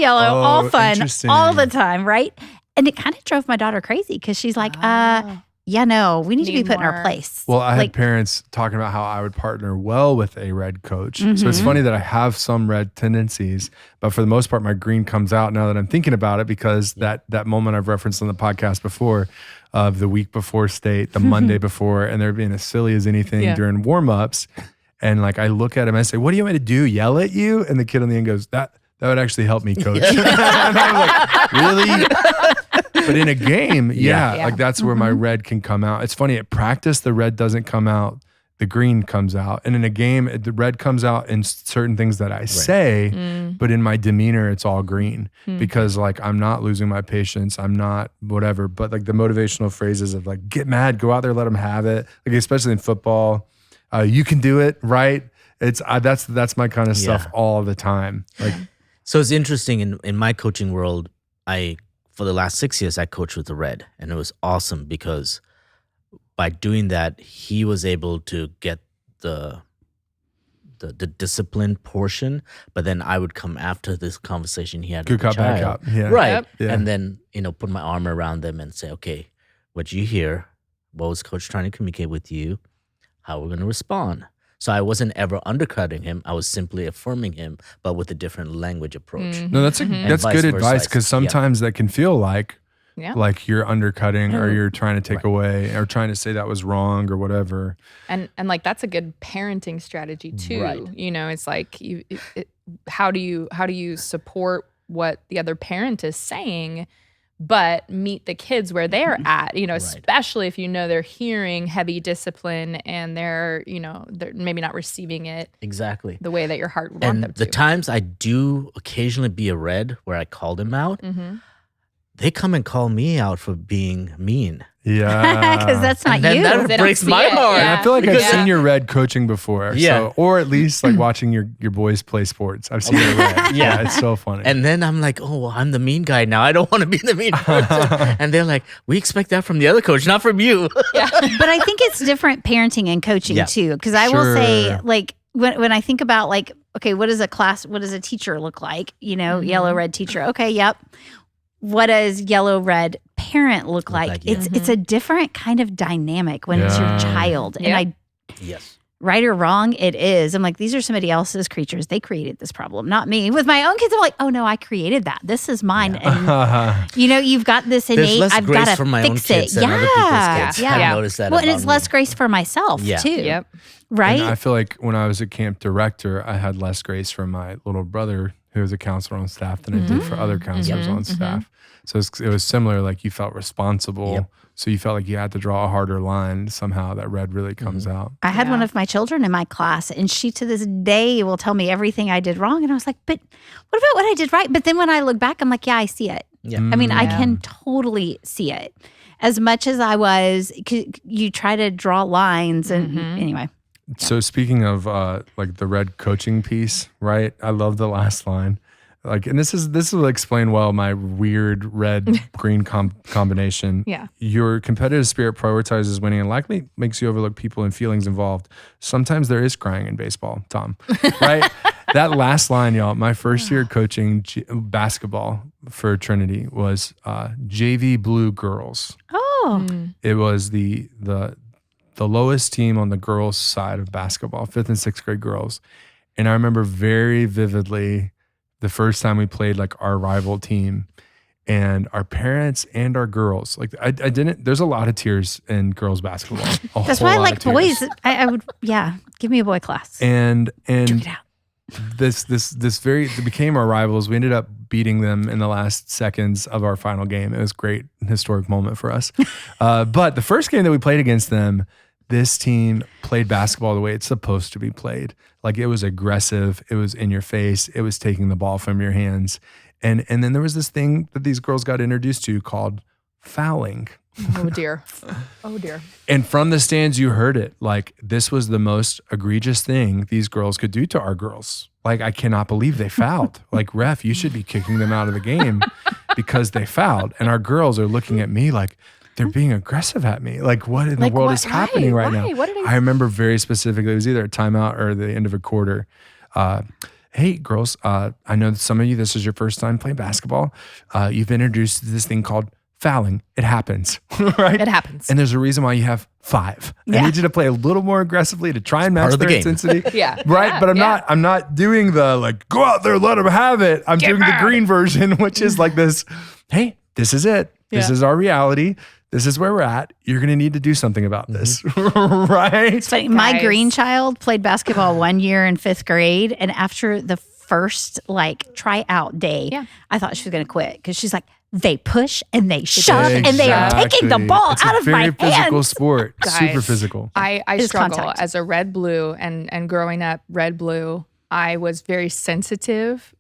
Speaker 1: Oh,
Speaker 3: fun,
Speaker 1: interesting.
Speaker 3: all the time, right? And it kind of drove my daughter crazy because she's like, yeah, no, we need to be
Speaker 2: Need
Speaker 3: put in our
Speaker 2: more.
Speaker 3: place.
Speaker 1: Well, I had
Speaker 3: like,
Speaker 1: parents talking about how I would partner well with a red coach. So it's funny that I have some red tendencies, but for the most part, my green comes out now that I'm thinking about it because that moment I've referenced on the podcast before of the week before state, the Monday before, and they're being as silly as anything
Speaker 2: Yeah.
Speaker 1: during warm-ups. And like I look at him and I say, what do you want me to do? Yell at you? And the kid on the end goes, that would actually help me, coach. And I was like, really? But in a game,
Speaker 2: Yeah.
Speaker 1: like that's where my red can come out. It's funny, at practice, the red doesn't come out, the green comes out. And in a game, the red comes out in certain things that I say, but in my demeanor, it's all green because like I'm not losing my patience. I'm not whatever. But like the motivational phrases of like, get mad, go out there, let them have it. Like, especially in football, you can do it, right? It's that's my kind of stuff all the time. Like,
Speaker 4: So it's interesting in my coaching world, for the last 6 years, I coached with the red, and it was awesome because by doing that, he was able to get the discipline portion, but then I would come after this conversation he had
Speaker 1: good
Speaker 4: with the
Speaker 1: cop, bad
Speaker 4: child.
Speaker 1: cop. Yeah.
Speaker 4: Right.
Speaker 2: Yep.
Speaker 1: Yeah.
Speaker 4: And then, put my arm around them and say, okay, what you hear, what was coach trying to communicate with you, how we're going to respond. So I wasn't ever undercutting him. I was simply affirming him, but with a different language approach.
Speaker 1: No, that's
Speaker 4: And vice
Speaker 1: good
Speaker 4: versa.
Speaker 1: advice because sometimes that can feel like you're undercutting or you're trying to take away or trying to say that was wrong or whatever.
Speaker 2: And like that's a good parenting strategy too.
Speaker 4: Right.
Speaker 2: It's like how do you support what the other parent is saying, but meet the kids where they're at, especially if they're hearing heavy discipline and they're maybe not receiving it
Speaker 4: Exactly.
Speaker 2: the way that your heart would want
Speaker 4: And
Speaker 2: them to.
Speaker 4: the times I do occasionally be a red where I called him out, they come and call me out for being mean.
Speaker 1: Yeah.
Speaker 3: because that's not
Speaker 4: And then
Speaker 3: you.
Speaker 4: that
Speaker 2: They don't
Speaker 4: breaks
Speaker 2: see
Speaker 4: my
Speaker 2: it,
Speaker 4: heart.
Speaker 1: And I feel like I've
Speaker 2: Yeah.
Speaker 1: seen your red coaching before.
Speaker 4: Yeah.
Speaker 1: So, or at least like watching your boys play sports. I've seen your red.
Speaker 4: Yeah.
Speaker 1: It's so funny.
Speaker 4: And then I'm like, oh, well, I'm the mean guy now. I don't want to be the mean person. And they're like, we expect that from the other coach, not from you.
Speaker 3: But I think it's different parenting and coaching
Speaker 4: Yeah.
Speaker 3: too. Because I will say,
Speaker 1: Sure.
Speaker 3: like, when I think about like, okay, what does a teacher look like? Yellow, red teacher. Okay, yep. What does yellow, red parent look like?
Speaker 4: like, yeah.
Speaker 3: It's a different kind of dynamic when it's your
Speaker 1: Yeah.
Speaker 3: child.
Speaker 2: Yeah.
Speaker 3: And
Speaker 4: Yes.
Speaker 3: right or wrong, it is. I'm like, these are somebody else's creatures. They created this problem, not me. With my own kids, I'm like, oh no, I created that. This is mine. And you've got this
Speaker 4: There's
Speaker 3: innate.
Speaker 4: less
Speaker 3: I've
Speaker 4: grace
Speaker 3: got to
Speaker 4: for my own
Speaker 3: fix
Speaker 4: kids
Speaker 3: it.
Speaker 4: than other people's kids.
Speaker 3: Yeah.
Speaker 4: I've noticed that
Speaker 3: Well, and
Speaker 4: about
Speaker 3: it's less
Speaker 4: me.
Speaker 3: grace for myself
Speaker 4: Yeah.
Speaker 3: too.
Speaker 2: Yep.
Speaker 3: Right.
Speaker 1: And I feel like when I was a camp director, I had less grace for my little brother who was a counselor on staff than I did for other counselors on staff. So it was similar, like you felt responsible.
Speaker 4: Yep.
Speaker 1: So you felt like you had to draw a harder line. Somehow that red really comes out.
Speaker 3: I had
Speaker 2: Yeah.
Speaker 3: one of my children in my class, and she to this day will tell me everything I did wrong. And I was like, but what about what I did right? But then when I look back, I'm like, yeah, I see it.
Speaker 4: Yeah.
Speaker 3: I mean, I
Speaker 2: Yeah.
Speaker 3: can totally see it. As much as I was, you try to draw lines. And anyway,
Speaker 1: So speaking of like the red coaching piece, right? I love the last line. Like, and this will explain well my weird red green combination.
Speaker 2: Yeah.
Speaker 1: Your competitive spirit prioritizes winning and likely makes you overlook people and feelings involved. Sometimes there is crying in baseball, Tom. Right? That last line, y'all. My first year coaching basketball for Trinity was JV Blue Girls.
Speaker 3: oh,
Speaker 1: It was the lowest team on the girls' side of basketball, 5th and 6th grade girls. And I remember very vividly the first time we played like our rival team and our parents and our girls. Like I didn't, there's a lot of tears in girls basketball.
Speaker 3: that's why I like boys. I would, give me a boy class.
Speaker 1: And
Speaker 3: Check it out.
Speaker 1: They became our rivals. We ended up beating them in the last seconds of our final game. It was a great historic moment for us. But the first game that we played against them, this team played basketball the way it's supposed to be played. Like, it was aggressive. It was in your face. It was taking the ball from your hands. And then there was this thing that these girls got introduced to called fouling.
Speaker 2: Oh dear. Oh dear.
Speaker 1: And from the stands, you heard it. Like, this was the most egregious thing these girls could do to our girls. Like, I cannot believe they fouled. Like, ref, you should be kicking them out of the game because they fouled. And our girls are looking at me like they're being aggressive at me. Like, what in the world is happening right now?
Speaker 2: What did
Speaker 1: I remember very specifically, it was either a timeout or the end of a quarter. Hey, girls, I know that some of you, this is your first time playing basketball. You've introduced this thing called fouling. It happens, right?
Speaker 2: It happens.
Speaker 1: And there's a reason why you have 5. I need you to play a little more aggressively to try and match their intensity.
Speaker 2: Yeah.
Speaker 1: Right.
Speaker 2: Yeah,
Speaker 1: But I'm not doing the like, go out there, let them have it. I'm doing the green version, which is like this, hey, this is it. This is our reality. This is where we're at. You're going to need to do something about this. Right.
Speaker 3: So my green child played basketball 1 year in 5th grade. And after the first tryout day, I thought she was going to quit because she's like, they push and they shove and they are taking the ball out of my hands.
Speaker 1: It's a very physical sport.
Speaker 2: Guys,
Speaker 1: Super physical.
Speaker 2: I struggle as a red blue and growing up red blue. I was very sensitive,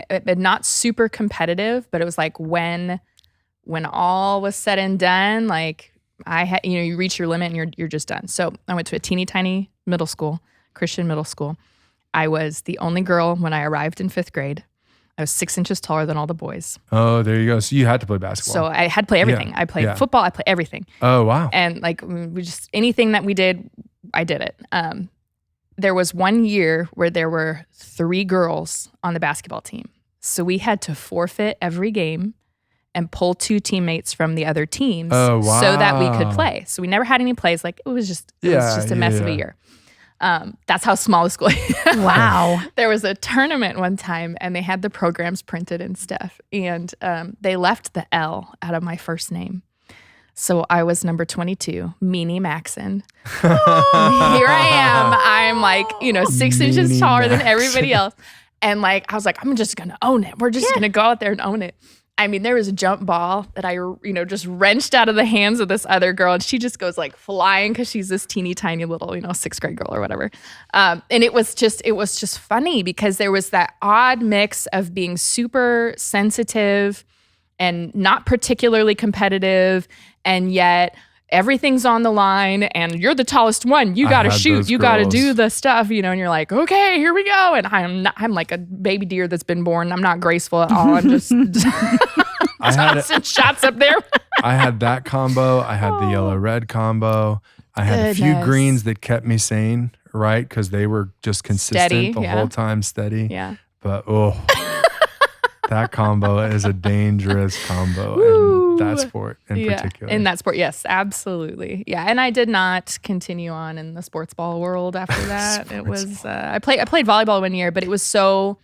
Speaker 2: but not super competitive. But it was like when all was said and done, like I had, you reach your limit and you're just done. So I went to a teeny tiny middle school, Christian middle school. I was the only girl when I arrived in 5th grade. I was 6 inches taller than all the boys.
Speaker 1: Oh, there you go. So you had to play basketball.
Speaker 2: So I had to play everything. I played football. I played everything.
Speaker 1: Oh, wow.
Speaker 2: And like we just anything that we did, I did it. There was 1 year where there were 3 girls on the basketball team. So we had to forfeit every game and pull 2 teammates from the other teams so that we could play. So we never had any plays. Like it was just a mess of a year. That's how small the school is.
Speaker 3: Wow.
Speaker 2: There was a tournament one time and they had the programs printed and stuff. And they left the L out of my first name. So I was number 22, Meanie Maxon. Here I am. I'm like, 6 inches taller than everybody else. And like, I was like, I'm just going to own it. We're just going to go out there and own it. I mean, there was a jump ball that I, just wrenched out of the hands of this other girl. And she just goes like flying because she's this teeny tiny little, 6th grade girl or whatever. And it was just funny because there was that odd mix of being super sensitive and not particularly competitive. And yet everything's on the line and you're the tallest one. You got to shoot. You got to do the stuff, and you're like, okay, here we go. And I'm like a baby deer that's been born. I'm not graceful at all. I'm just tossing shots up there.
Speaker 1: I had that combo. I had the yellow-red combo. I had a few greens that kept me sane, right? Because they were just consistent the whole time, steady.
Speaker 2: Yeah.
Speaker 1: But, that combo is a dangerous combo in that sport in particular.
Speaker 2: In that sport, yes, absolutely. Yeah, and I did not continue on in the sports ball world after that. It was I played volleyball 1 year, but it was so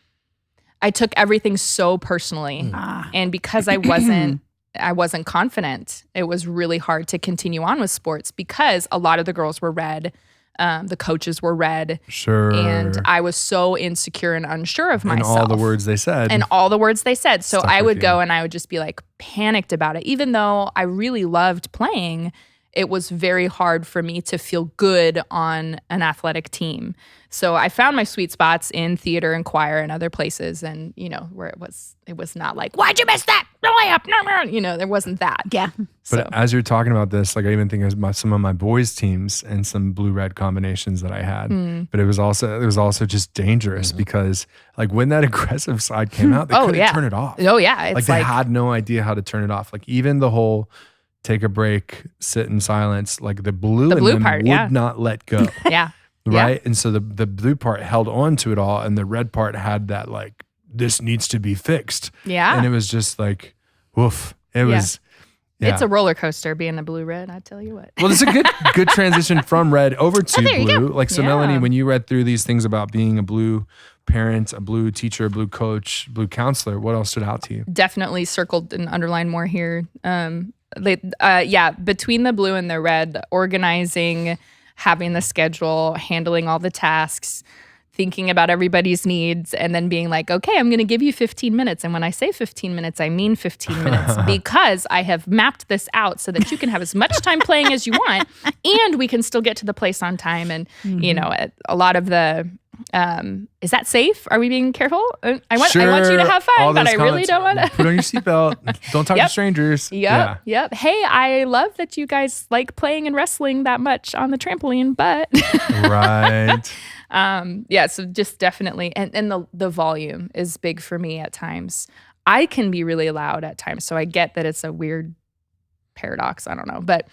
Speaker 2: I took everything so personally, and because I wasn't confident, it was really hard to continue on with sports because a lot of the girls were red. The coaches were red.
Speaker 1: Sure.
Speaker 2: And I was so insecure and unsure of myself.
Speaker 1: And all the words they said.
Speaker 2: So I would go and I would just be like panicked about it. Even though I really loved playing, it was very hard for me to feel good on an athletic team. So I found my sweet spots in theater and choir and other places, and where it was not like, why'd you miss that? No, there wasn't that.
Speaker 3: Yeah.
Speaker 1: But as you're talking about this, like I even think about some of my boys' teams and some blue-red combinations that I had. But it was also just dangerous because like when that aggressive side came out, they couldn't turn it off.
Speaker 2: Oh yeah,
Speaker 1: it's like they had no idea how to turn it off. Like even the whole take a break, sit in silence, like the blue in them
Speaker 2: part,
Speaker 1: would not let go.
Speaker 2: Yeah.
Speaker 1: Right. And so the blue part held on to it all, and the red part had that like, this needs to be fixed.
Speaker 2: Yeah.
Speaker 1: And it was just like, woof. It was. Yeah.
Speaker 2: It's a roller coaster being a blue-red, I tell you what.
Speaker 1: Well, it's a good transition from red over to blue. Like, so Melanie, when you read through these things about being a blue parent, a blue teacher, a blue coach, blue counselor, what else stood out to you?
Speaker 2: Definitely circled and underlined more here. Between the blue and the red, organizing, having the schedule, handling all the tasks, thinking about everybody's needs and then being like, okay, I'm going to give you 15 minutes. And when I say 15 minutes, I mean 15 minutes because I have mapped this out so that you can have as much time playing as you want and we can still get to the place on time. And, you know, a lot of the, is that safe? Are we being careful? I want you to have fun, but I really don't want to.
Speaker 1: Put on your seatbelt. Don't talk to strangers.
Speaker 2: Yep. Hey, I love that you guys like playing and wrestling that much on the trampoline, but.
Speaker 1: Right.
Speaker 2: So just definitely, and the volume is big for me at times. I can be really loud at times, so I get that it's a weird paradox. I don't know, but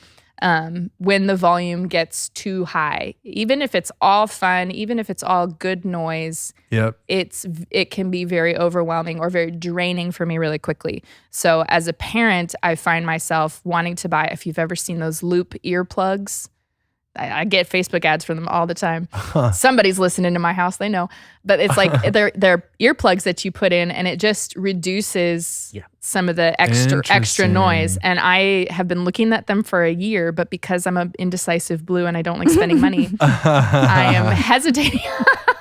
Speaker 2: when the volume gets too high, even if it's all fun, even if it's all good noise, it can be very overwhelming or very draining for me really quickly. So as a parent, I find myself wanting to buy, if you've ever seen those loop earplugs, I get Facebook ads for them all the time. Somebody's listening to my house, they know. But it's like they're earplugs that you put in and it just reduces some of the extra noise. And I have been looking at them for a year, but because I'm an indecisive blue and I don't like spending money, I am hesitating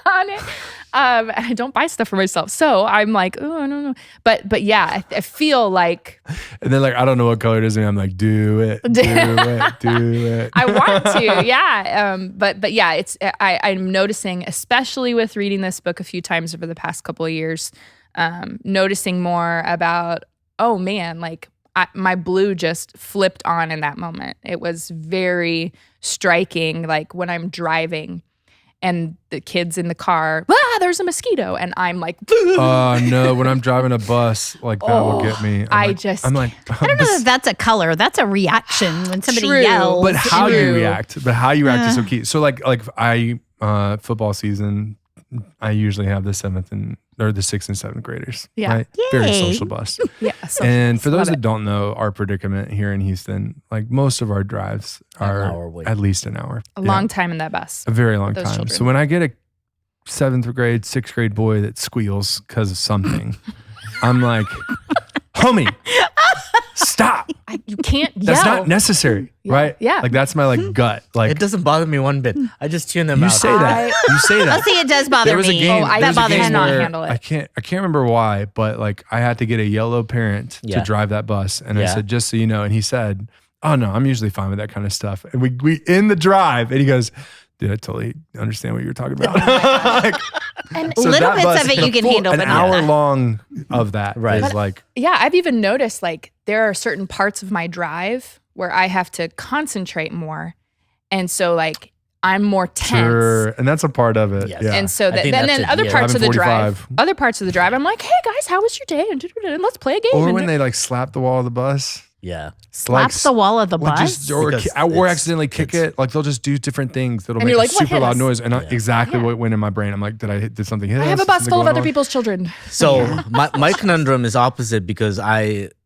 Speaker 2: on it. And I don't buy stuff for myself. So I'm like, oh, I don't know. But yeah, I feel like.
Speaker 1: And then like, I don't know what color it is. And I'm like, do it.
Speaker 2: I want to, yeah. But yeah, I'm noticing, especially with reading this book a few times over the past couple of years, noticing more about, oh man, like my blue just flipped on in that moment. It was very striking, like when I'm driving and the kids in the car, there's a mosquito. And I'm like,
Speaker 1: oh no, when I'm driving a bus, like that will get me. I'm like,
Speaker 3: I don't know if that's a color. That's a reaction when somebody yells.
Speaker 1: But how you react is so key. So like I, football season, I usually have the 6th and 7th graders.
Speaker 2: Yeah.
Speaker 1: Right? Very social bus.
Speaker 2: Yeah.
Speaker 1: And for those that don't know our predicament here in Houston, like most of our drives are at least an hour.
Speaker 2: A long time in that bus.
Speaker 1: A very long time.
Speaker 2: Children.
Speaker 1: So when I get a 7th grade, 6th grade boy that squeals because of something, I'm like, homie, stop.
Speaker 2: You can't yell.
Speaker 1: That's not necessary, right?
Speaker 2: Yeah.
Speaker 1: Like that's my like gut. Like
Speaker 4: it doesn't bother me one bit. I just tune them out.
Speaker 1: You say that.
Speaker 3: I'll see, it does bother me.
Speaker 2: That bothers me. Not handle it.
Speaker 1: I can't remember why, but like I had to get a yellow parent to drive that bus, and I said, just so you know, and he said, oh no, I'm usually fine with that kind of stuff. And we in the drive, and he goes, dude, I totally understand what you were talking about.
Speaker 3: And so little bits of it you can handle, but
Speaker 1: an hour long of that is like.
Speaker 2: Yeah, I've even noticed like there are certain parts of my drive where I have to concentrate more, and so like I'm more tense.
Speaker 1: Sure, and that's a part of it.
Speaker 4: Yes.
Speaker 1: Yeah.
Speaker 2: And so then other parts of the drive, I'm like, hey guys, how was your day? And let's play a game.
Speaker 1: Or when they like slap the wall of the bus.
Speaker 4: Yeah.
Speaker 3: Slaps the wall of the bus?
Speaker 1: Or accidentally kick it. Like they'll just do different things that'll make a super loud noise. And exactly what went in my brain. I'm like, did something hit us?
Speaker 2: I have a bus full of other people's children.
Speaker 4: So my conundrum is opposite because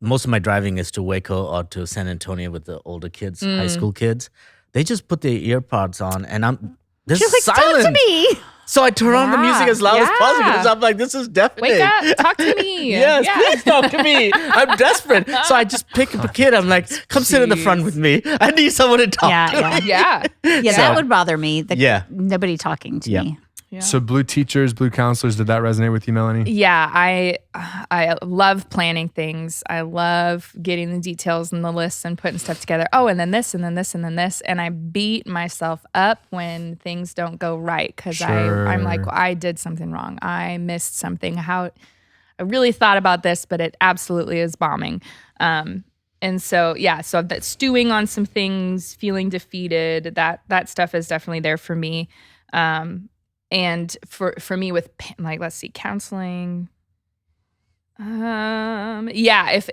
Speaker 4: most of my driving is to Waco or to San Antonio with the older kids, high school kids. They just put their earpods on and there's
Speaker 3: She's like,
Speaker 4: silence.
Speaker 3: talk to me.
Speaker 4: So I turn on the music as loud as possible because I'm like, this is deafening.
Speaker 2: Wake up, talk to me.
Speaker 4: Yes, please talk to me. I'm desperate. So I just pick up a kid. I'm like, come sit in the front with me. I need someone to talk to me.
Speaker 2: Yeah,
Speaker 3: that would bother me. Nobody talking to me.
Speaker 2: Yeah.
Speaker 1: So blue teachers, blue counselors, did that resonate with you, Melanie?
Speaker 2: Yeah, I love planning things. I love getting the details and the lists and putting stuff together. Oh, and then this, and then this, and then this. And I beat myself up when things don't go right because I'm like, well, I did something wrong. I missed something. I really thought about this, but it absolutely is bombing. And so, so that stewing on some things, feeling defeated, that stuff is definitely there for me. And for me with like, let's see, counseling. If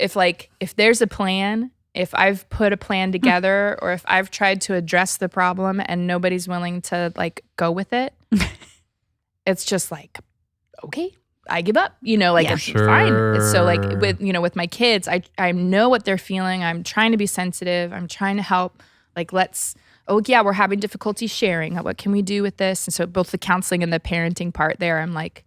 Speaker 2: there's a plan, if I've put a plan together or if I've tried to address the problem and nobody's willing to like go with it, it's just like, okay, I give up, it's fine. So like with my kids, I know what they're feeling. I'm trying to be sensitive. I'm trying to help. Like, we're having difficulty sharing. What can we do with this? And so both the counseling and the parenting part there, I'm like,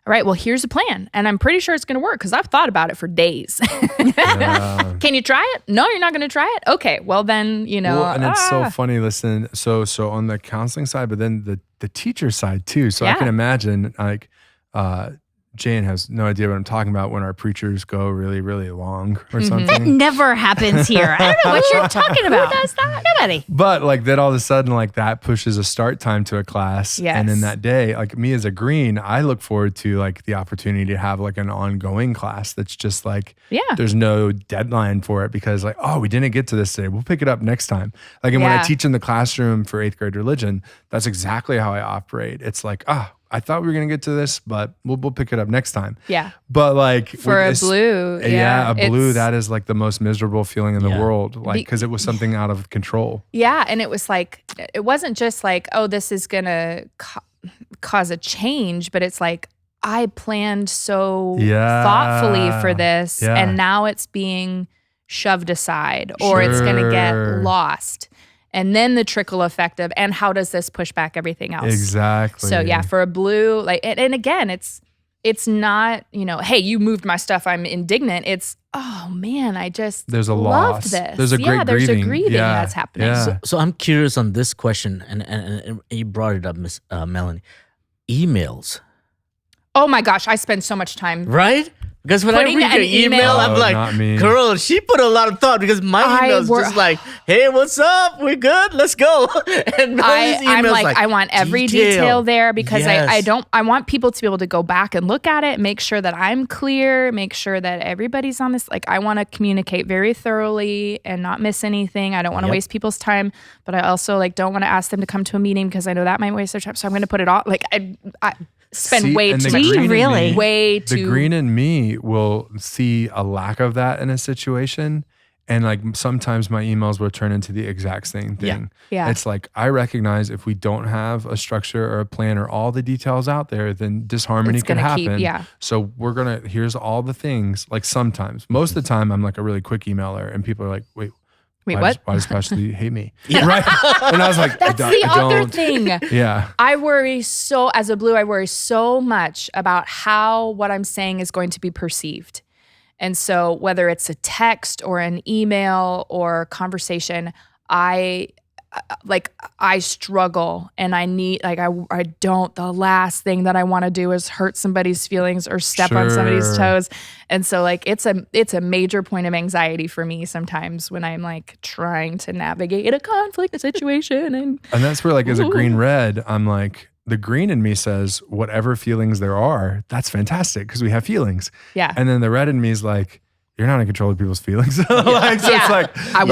Speaker 2: all right, well, here's a plan. And I'm pretty sure it's going to work because I've thought about it for days. Can you try it? No, you're not going to try it? Okay, well then,
Speaker 1: and it's so funny, listen, so on the counseling side, but then the teacher side too. So I can imagine like, Jane has no idea what I'm talking about when our preachers go really, really long or something.
Speaker 3: That never happens here. I don't know what you're talking about. Who does that? Nobody.
Speaker 1: But like then all of a sudden, like that pushes a start time to a class.
Speaker 2: Yes.
Speaker 1: And in that day, like me as a green, I look forward to like the opportunity to have like an ongoing class that's just like, there's no deadline for it because like, oh, we didn't get to this today. We'll pick it up next time. Like, and when I teach in the classroom for 8th grade religion, that's exactly how I operate. It's like, I thought we were going to get to this, but we'll pick it up next time.
Speaker 2: Yeah.
Speaker 1: But like
Speaker 2: for a blue.
Speaker 1: A blue, that is like the most miserable feeling in the world. Like, because it was something out of control.
Speaker 2: Yeah. And it was like, it wasn't just like, oh, this is going to cause a change, but it's like, I planned so thoughtfully for this and now it's being shoved aside or it's going to get lost. And then the trickle effect of, and how does this push back everything else?
Speaker 1: Exactly.
Speaker 2: So for a blue, like, and again, it's not, hey, you moved my stuff, I'm indignant. It's, oh man, I just
Speaker 1: there's a
Speaker 2: loved
Speaker 1: loss.
Speaker 2: this.
Speaker 1: There's a great
Speaker 2: there's
Speaker 1: grieving.
Speaker 2: a grieving that's happening.
Speaker 1: Yeah.
Speaker 4: So I'm curious on this question, and you brought it up, Miss Melanie. Emails.
Speaker 2: Oh my gosh, I spend so much time.
Speaker 4: Right? Because when I
Speaker 2: Putting
Speaker 4: read your
Speaker 2: an
Speaker 4: email,
Speaker 2: email-
Speaker 4: I'm
Speaker 1: not
Speaker 4: like,
Speaker 1: me.
Speaker 4: girl, she put a lot of thought because my email's just like, hey, what's up? We're good. Let's go. And Melanie's
Speaker 2: I'm
Speaker 4: email's
Speaker 2: like, I want every detail there because
Speaker 4: Yes.
Speaker 2: I want people to be able to go back and look at it, make sure that I'm clear, make sure that everybody's on this. Like, I want to communicate very thoroughly and not miss anything. I don't want to waste people's time, but I also like don't want to ask them to come to a meeting because I know that might waste their time. So I'm going to put it all like I spend way
Speaker 1: and
Speaker 2: too
Speaker 1: the
Speaker 2: much
Speaker 1: green
Speaker 2: time.
Speaker 1: in
Speaker 3: Really?
Speaker 1: me-
Speaker 2: Way
Speaker 1: The
Speaker 2: too.
Speaker 1: green in me will see a lack of that in a situation. And like sometimes my emails will turn into the exact same thing.
Speaker 2: Yeah.
Speaker 1: It's like I recognize if we don't have a structure or a plan or all the details out there, then disharmony
Speaker 2: It's
Speaker 1: can
Speaker 2: gonna keep-
Speaker 1: happen. So here's all the things. Like sometimes, most of the time I'm like a really quick emailer and people are like, wait, why does Pastor Lee hate me? Right. And I was like,
Speaker 2: That's
Speaker 1: I
Speaker 2: the other
Speaker 1: don't.
Speaker 2: thing.
Speaker 1: Yeah.
Speaker 2: As a blue, I worry so much about how what I'm saying is going to be perceived. And so whether it's a text or an email or conversation, I struggle and I need, like, the last thing that I want to do is hurt somebody's feelings or step on somebody's
Speaker 1: Sure.
Speaker 2: toes. And so like, it's a major point of anxiety for me sometimes when I'm like trying to navigate a conflict situation. And
Speaker 1: that's where like as a green red, I'm like, the green in me says whatever feelings there are, that's fantastic because we have feelings.
Speaker 2: yeah.
Speaker 1: And then the red in me is like, you're not in control of people's feelings. Like, so it's like,
Speaker 2: I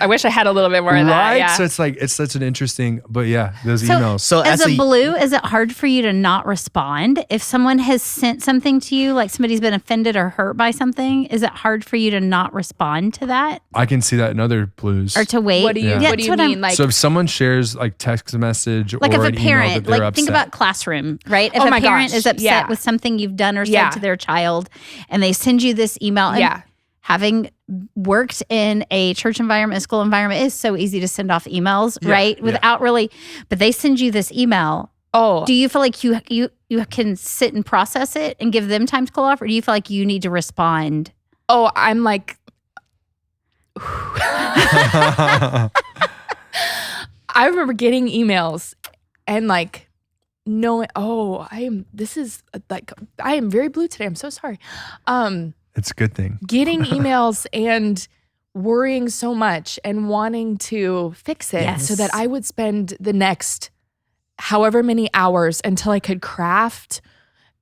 Speaker 2: wish I had a little bit more of that.
Speaker 1: right?
Speaker 2: Yeah.
Speaker 1: So it's like, it's such an interesting, but yeah, those
Speaker 3: So-
Speaker 1: emails.
Speaker 4: So
Speaker 3: As a blue, is it hard for you to not respond? If someone has sent something to you, like somebody's been offended or hurt by something, is it hard for you to not respond to that
Speaker 1: I can see that in other blues.
Speaker 3: or to wait?
Speaker 2: What do you
Speaker 3: That's what I'm-
Speaker 2: mean? Like,
Speaker 1: So if someone shares like text message
Speaker 3: Like
Speaker 1: or
Speaker 3: if
Speaker 1: an
Speaker 3: a
Speaker 1: email that
Speaker 3: parent,
Speaker 1: they're
Speaker 3: like
Speaker 1: upset.
Speaker 3: think about classroom, right? If
Speaker 2: Oh
Speaker 3: a
Speaker 2: my
Speaker 3: parent
Speaker 2: gosh,
Speaker 3: is upset
Speaker 2: yeah.
Speaker 3: with something you've done or said
Speaker 2: Yeah.
Speaker 3: to their child and they send you this email, and
Speaker 2: yeah.
Speaker 3: having worked in a church environment, a school environment, it's so easy to send off emails, right? Without really, but they send you this email.
Speaker 2: Oh,
Speaker 3: Do you feel like you can sit and process it and give them time to cool off, or do you feel like you need to respond?
Speaker 2: I'm like, I remember getting emails and like knowing, I am very blue today. I'm so sorry.
Speaker 1: It's a good thing.
Speaker 2: Getting emails and worrying so much and wanting to fix it
Speaker 3: Yes.
Speaker 2: so that I would spend the next however many hours until I could craft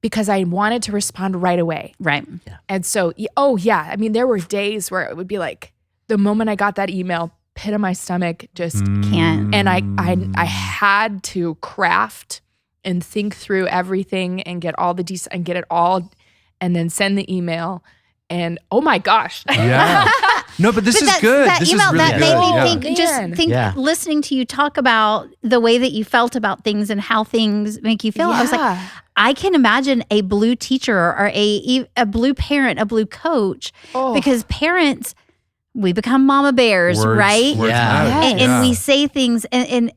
Speaker 2: because I wanted to respond right away.
Speaker 3: Right.
Speaker 2: And so, I mean, there were days where it would be like the moment I got that email, pit of my stomach, just,
Speaker 3: Can't.
Speaker 2: and I had to craft and think through everything and get all the and get it all, and then send the email. And oh my gosh,
Speaker 1: Yeah. No, but this is good.
Speaker 3: That
Speaker 1: This
Speaker 3: email
Speaker 1: is really
Speaker 3: that
Speaker 1: good.
Speaker 3: made me
Speaker 1: Yeah.
Speaker 3: think.
Speaker 2: Man.
Speaker 3: Just think,
Speaker 4: Yeah.
Speaker 3: listening to you talk about the way that you felt about things and how things make you feel. I was like,
Speaker 2: Yeah.
Speaker 3: I can imagine a blue teacher or a blue parent, a blue coach,
Speaker 2: Oh.
Speaker 3: because parents, we become mama bears, right?
Speaker 1: Words
Speaker 4: Yeah.
Speaker 1: matter.
Speaker 3: And we say things, and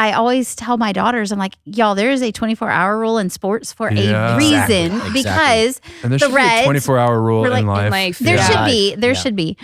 Speaker 3: I always tell my daughters, I'm like, y'all, there is a 24-hour rule in sports for
Speaker 1: Yeah.
Speaker 3: a reason
Speaker 4: Exactly.
Speaker 3: because
Speaker 1: And there
Speaker 3: the
Speaker 1: should be a
Speaker 3: Reds
Speaker 1: 24-hour rule
Speaker 3: were like
Speaker 1: in
Speaker 3: in
Speaker 1: life.
Speaker 3: there
Speaker 2: Yeah.
Speaker 3: should be. There
Speaker 4: Yeah.
Speaker 3: should be.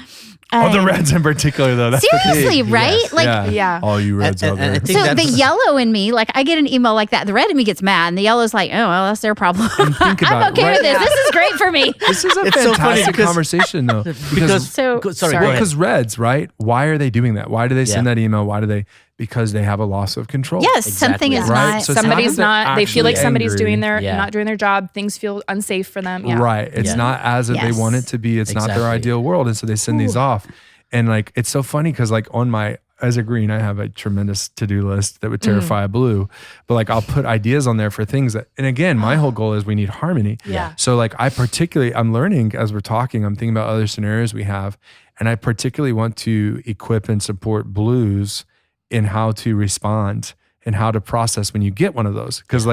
Speaker 1: Oh, the Reds in particular, though. That's the
Speaker 3: Seriously,
Speaker 1: thing.
Speaker 3: right?
Speaker 4: Yes.
Speaker 3: Like,
Speaker 2: Yeah.
Speaker 1: All you Reds out
Speaker 4: And I
Speaker 1: there.
Speaker 4: think
Speaker 3: so the
Speaker 4: that's-
Speaker 3: yellow in me, like I get an email like that. The red in me gets mad, and the yellow's like, oh, well, that's their problem.
Speaker 1: think about
Speaker 3: I'm
Speaker 1: it,
Speaker 3: okay
Speaker 1: right?
Speaker 3: with this.
Speaker 2: Yeah.
Speaker 3: This is great for me.
Speaker 1: This is a
Speaker 4: It's so funny
Speaker 1: fantastic
Speaker 4: because-
Speaker 1: conversation, though.
Speaker 4: because
Speaker 3: So
Speaker 4: sorry,
Speaker 2: Sorry.
Speaker 4: go ahead.
Speaker 1: Because Reds, right? Why are they doing that? Why do they send
Speaker 4: Yeah.
Speaker 1: that email? Why do they? Because they have a loss of control.
Speaker 3: Yes,
Speaker 4: Exactly.
Speaker 3: something is
Speaker 1: Right?
Speaker 3: not.
Speaker 1: So it's
Speaker 2: Somebody's
Speaker 1: that
Speaker 2: not.
Speaker 1: they're
Speaker 2: They feel like
Speaker 1: actually
Speaker 2: somebody's
Speaker 1: angry.
Speaker 2: doing their
Speaker 4: Yeah.
Speaker 2: not doing their job. Things feel unsafe for them. Yeah.
Speaker 1: Right. It's
Speaker 4: Yeah.
Speaker 1: not as if they
Speaker 3: Yes.
Speaker 1: want it to be. It's not their
Speaker 4: Exactly.
Speaker 1: ideal world. And so they send these off. And like, it's so funny because like on my, as a green, I have a tremendous to-do list that would terrify a blue, but like I'll put ideas on there for things that, and again, my whole goal is we need harmony.
Speaker 2: Yeah.
Speaker 1: So like I'm learning as we're talking, I'm thinking about other scenarios we have. And I particularly want to equip and support blues in how to respond and how to process when you get one of those. Cause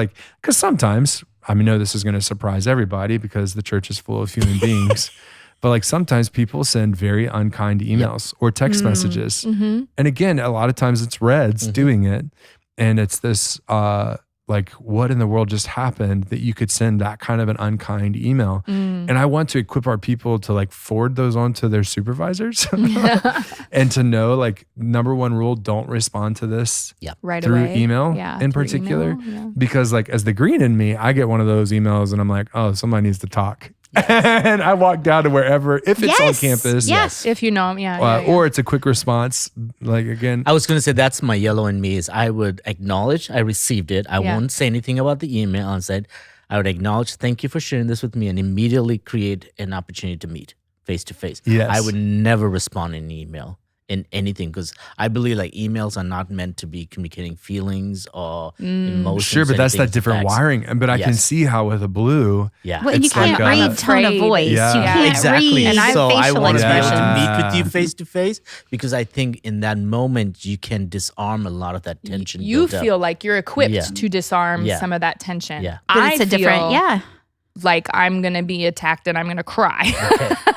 Speaker 1: sometimes, I know this is going to surprise everybody because the church is full of human beings, but like sometimes people send very unkind emails or text messages.
Speaker 2: Mm-hmm.
Speaker 1: And again, a lot of times it's Reds doing it. And it's this, like, what in the world just happened that you could send that kind of an unkind email? And I want to equip our people to like forward those on to their supervisors and to know, like, number one rule, don't respond to this
Speaker 2: Right
Speaker 1: through
Speaker 2: away.
Speaker 1: email
Speaker 2: Yeah,
Speaker 1: in
Speaker 2: through
Speaker 1: particular.
Speaker 2: email, yeah.
Speaker 1: Because like as the green in me, I get one of those emails and I'm like, oh, somebody needs to talk. And I walk down to wherever, if it's on
Speaker 3: Yes.
Speaker 1: campus,
Speaker 3: Yes.
Speaker 2: If you know them, yeah.
Speaker 1: or it's a quick response. Like again,
Speaker 4: I was going to say that's my yellow in me is I would acknowledge I received it. I
Speaker 2: Yeah.
Speaker 4: won't say anything about the email. I said I would acknowledge, thank you for sharing this with me, and immediately create an opportunity to meet face to face.
Speaker 1: Yes.
Speaker 4: I would never respond in email in anything because I believe like emails are not meant to be communicating feelings or emotions.
Speaker 1: sure, but that's
Speaker 4: anything
Speaker 1: that different
Speaker 4: facts.
Speaker 1: wiring. And but I can
Speaker 4: Yes.
Speaker 1: see how with a blue,
Speaker 4: Yeah.
Speaker 3: Well, and you
Speaker 1: It's like
Speaker 3: can't
Speaker 1: a-
Speaker 3: read tone of
Speaker 2: Afraid.
Speaker 3: voice.
Speaker 1: Yeah.
Speaker 3: You can't
Speaker 4: Exactly.
Speaker 3: read
Speaker 2: And I-
Speaker 4: so I
Speaker 3: facial
Speaker 4: want to be able
Speaker 3: expressions.
Speaker 4: to meet
Speaker 1: Yeah.
Speaker 4: with you face to face because I think in that moment you can disarm a lot of that tension.
Speaker 2: You
Speaker 4: built up.
Speaker 2: feel like you're equipped
Speaker 4: Yeah.
Speaker 2: to disarm
Speaker 4: Yeah.
Speaker 2: some of that tension.
Speaker 4: Yeah.
Speaker 3: But
Speaker 2: I
Speaker 3: it's a different,
Speaker 2: feel
Speaker 3: yeah.
Speaker 2: like I'm gonna be attacked and I'm gonna cry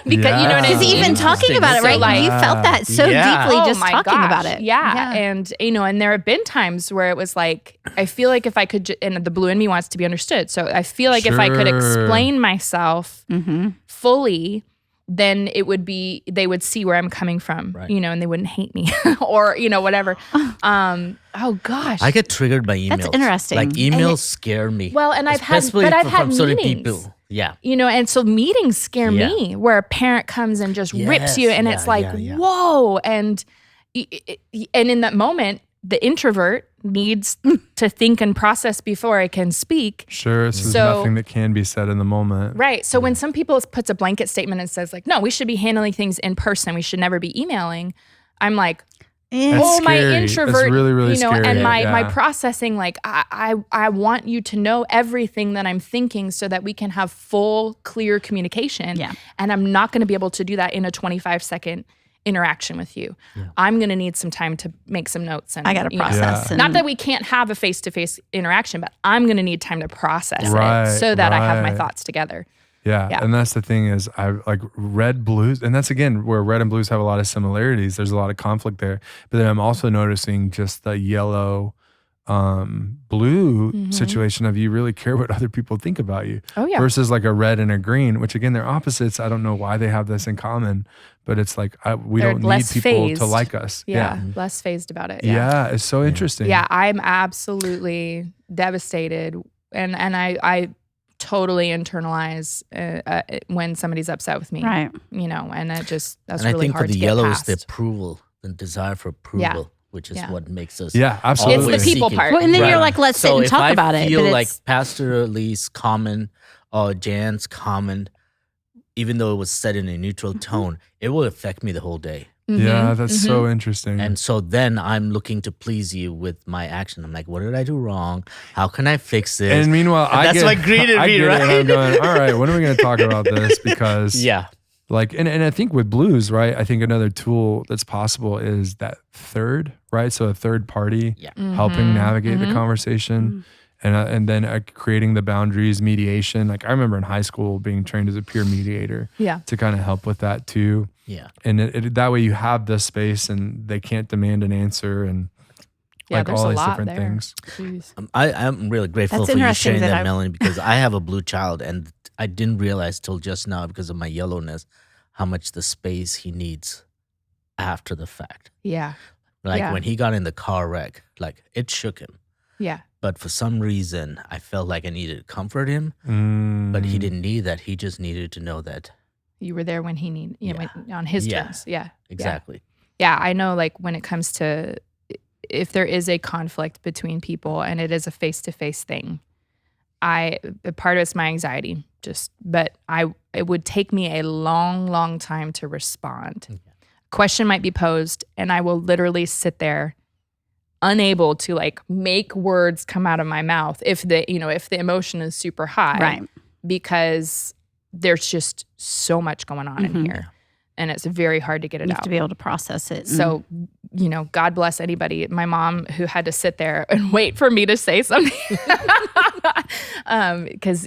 Speaker 2: because you know what I
Speaker 3: Because
Speaker 2: mean.
Speaker 3: even talking about it,
Speaker 2: So,
Speaker 3: right?
Speaker 2: like-
Speaker 3: you felt that so
Speaker 4: Yeah.
Speaker 3: deeply
Speaker 2: Oh
Speaker 3: just
Speaker 2: my
Speaker 3: talking
Speaker 2: gosh,
Speaker 3: about it.
Speaker 2: Yeah. And, and there have been times where it was like, I feel like if I could, and the blue in me wants to be understood. So I feel like if I could
Speaker 1: Sure.
Speaker 2: explain myself
Speaker 3: Mm-hmm.
Speaker 2: fully, then they would see where I'm coming from,
Speaker 4: Right.
Speaker 2: and they wouldn't hate me or, whatever. Oh gosh.
Speaker 4: I get triggered by emails.
Speaker 3: That's interesting.
Speaker 4: Like
Speaker 3: And
Speaker 4: emails scare me.
Speaker 2: Well, and I've had-
Speaker 4: Especially
Speaker 2: but I've
Speaker 4: from
Speaker 2: had
Speaker 4: certain
Speaker 2: meetings.
Speaker 4: people. Yeah.
Speaker 2: and so meetings scare
Speaker 4: Yeah.
Speaker 2: me where a parent comes and just rips you
Speaker 4: Yes,
Speaker 2: and
Speaker 4: yeah,
Speaker 2: it's like,
Speaker 4: yeah, yeah.
Speaker 2: whoa. And in that moment, the introvert needs to think and process before I can speak.
Speaker 1: sure, so there's
Speaker 2: So-
Speaker 1: nothing that can be said in the moment.
Speaker 2: Right. So when some people puts a blanket statement and says like, no, we should be handling things in person. We should never be emailing. I'm like,
Speaker 1: That's
Speaker 2: oh, my
Speaker 1: scary. That's
Speaker 2: introvert,
Speaker 1: really, really scary.
Speaker 2: and my
Speaker 1: Yeah.
Speaker 2: processing, like I want you to know everything that I'm thinking so that we can have full, clear communication.
Speaker 3: Yeah.
Speaker 2: And I'm not going to be able to do that in a 25-second interaction with you. I'm going to need some time to make some notes. And
Speaker 3: I got to
Speaker 2: you know,
Speaker 3: process.
Speaker 1: Yeah.
Speaker 3: and-
Speaker 2: not that we can't have a face-to-face interaction, but I'm going to need time to process
Speaker 1: Right,
Speaker 2: it so that I have my
Speaker 1: right.
Speaker 2: thoughts together.
Speaker 1: Yeah.
Speaker 2: Yeah.
Speaker 1: And that's the thing is I like red blues. And that's again where red and blues have a lot of similarities. There's a lot of conflict there. But then I'm also noticing just the yellow blue situation of you really care what other people think about you.
Speaker 2: Oh, yeah.
Speaker 1: Versus like a red and a green, which again, they're opposites. I don't know why they have this in common, but it's like we
Speaker 2: They're
Speaker 1: don't need
Speaker 2: less
Speaker 1: people
Speaker 2: phased.
Speaker 1: to like us.
Speaker 2: Yeah. Less phased about it.
Speaker 1: Yeah. It's so interesting.
Speaker 2: Yeah, I'm absolutely devastated, and I totally internalize when somebody's upset with me,
Speaker 3: Right.
Speaker 2: And that's
Speaker 4: And
Speaker 2: really
Speaker 4: I think
Speaker 2: hard
Speaker 4: for the
Speaker 2: to get
Speaker 4: yellow
Speaker 2: past.
Speaker 4: is the approval, the desire for approval, which is
Speaker 2: Yeah.
Speaker 4: what makes us.
Speaker 1: Yeah, absolutely.
Speaker 2: It's the people
Speaker 4: seeking.
Speaker 2: part.
Speaker 3: Well, and then
Speaker 4: Right.
Speaker 3: you're like, let's sit
Speaker 4: So
Speaker 3: and
Speaker 4: if
Speaker 3: talk
Speaker 4: I
Speaker 3: about it.
Speaker 4: feel
Speaker 3: But
Speaker 4: like
Speaker 3: it's,
Speaker 4: Lee's comment or Jan's comment, even though it was said in a neutral tone, it will affect me the whole day.
Speaker 1: Yeah, that's so interesting.
Speaker 4: And so then I'm looking to please you with my action. I'm like, what did I do wrong? How can I fix this?
Speaker 1: And meanwhile,
Speaker 4: And that's what greeted
Speaker 1: I
Speaker 4: me,
Speaker 1: get it, and I'm
Speaker 4: right?
Speaker 1: going, all right, when are we going to talk about this? Because
Speaker 4: yeah.
Speaker 1: like, and I think with blues, right? I think another tool that's possible is that third, right? So a third party
Speaker 4: Yeah.
Speaker 1: helping navigate the conversation. And then creating the boundaries, mediation. Like I remember in high school being trained as a peer mediator
Speaker 2: Yeah.
Speaker 1: to kind of help with that too.
Speaker 4: Yeah.
Speaker 1: And that way you have the space and they can't demand an answer. And
Speaker 2: Yeah,
Speaker 1: like
Speaker 2: there's
Speaker 1: all
Speaker 2: a
Speaker 1: these
Speaker 2: lot
Speaker 1: different
Speaker 2: there.
Speaker 1: things.
Speaker 2: Jeez.
Speaker 4: I'm really grateful
Speaker 3: That's
Speaker 4: for you
Speaker 3: interesting
Speaker 4: sharing
Speaker 3: that
Speaker 4: that,
Speaker 3: I-
Speaker 4: Melanie, because I have a blue child, and I didn't realize till just now because of my yellowness how much the space he needs after the fact.
Speaker 2: Yeah.
Speaker 4: Like
Speaker 2: Yeah.
Speaker 4: when he got in the car wreck, like it shook him.
Speaker 2: Yeah.
Speaker 4: But for some reason, I felt like I needed to comfort him, but he didn't need that. He just needed to know that.
Speaker 2: You were there when he needed,
Speaker 4: Yeah.
Speaker 2: when, on his
Speaker 4: Yeah.
Speaker 2: terms. Yeah.
Speaker 4: Exactly.
Speaker 2: Yeah. I know, like, when it comes to if there is a conflict between people and it is a face-to-face thing, a part of it's my anxiety, but it would take me a long, long time to respond.
Speaker 4: Yeah.
Speaker 2: Question might be posed, and I will literally sit there unable to like make words come out of my mouth if the emotion is super high,
Speaker 3: Right.
Speaker 2: because there's just so much going on in here, and it's very hard to get it
Speaker 3: You have
Speaker 2: out.
Speaker 3: to be able to process it.
Speaker 2: So, God bless anybody, my mom, who had to sit there and wait for me to say something. Because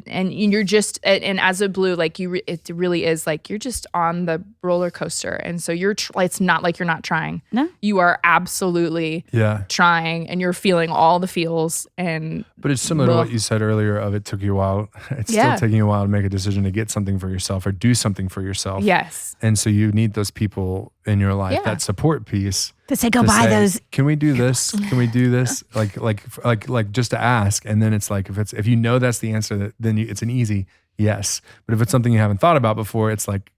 Speaker 2: and you're just, and as a blue, like it really is like you're just on the roller coaster. And so it's not like you're not trying.
Speaker 3: No.
Speaker 2: You are absolutely trying, and you're feeling all the feels.
Speaker 1: But it's similar to what you said earlier of it took you a while. It's still taking you a while to make a decision to get something for yourself or do something for yourself.
Speaker 2: Yes.
Speaker 1: And so you need those people in your life,
Speaker 2: Yeah.
Speaker 1: that support piece.
Speaker 3: to say, go
Speaker 1: to
Speaker 3: buy
Speaker 1: say,
Speaker 3: those.
Speaker 1: Can we do this? Can we do this? Like just to ask. And then it's like, if you know that's the answer, then it's an easy yes. But if it's something you haven't thought about before, it's like,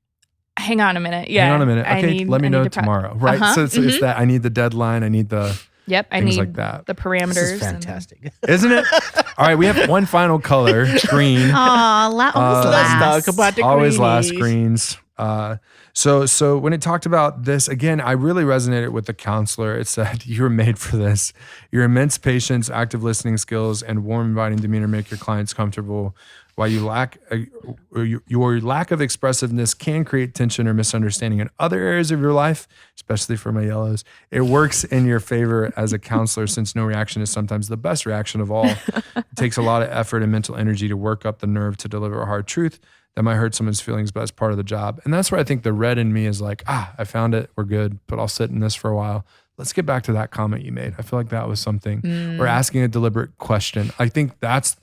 Speaker 2: Hang on a minute. Yeah.
Speaker 1: hang on a minute. Okay, let me know tomorrow. Right.
Speaker 2: Uh-huh.
Speaker 1: So it's that I need the deadline. I need the
Speaker 2: Yep. I
Speaker 1: things
Speaker 2: need
Speaker 1: like that.
Speaker 2: the parameters.
Speaker 4: This is fantastic.
Speaker 1: Isn't it? All right. We have one final color, green.
Speaker 3: Aw, always
Speaker 4: Let's
Speaker 3: last.
Speaker 4: talk about the
Speaker 1: Always last
Speaker 4: greenies.
Speaker 1: greens. So when it talked about this, again, I really resonated with the counselor. It said, you were made for this. Your immense patience, active listening skills, and warm, inviting demeanor make your clients comfortable. While your lack of expressiveness can create tension or misunderstanding in other areas of your life, especially for my yellows, it works in your favor as a counselor, since no reaction is sometimes the best reaction of all. It takes a lot of effort and mental energy to work up the nerve to deliver a hard truth that might hurt someone's feelings, but that's part of the job. And that's where I think the red in me is like, I found it, we're good, but I'll sit in this for a while. Let's get back to that comment you made. I feel like that was something. Or asking a deliberate question. I think that's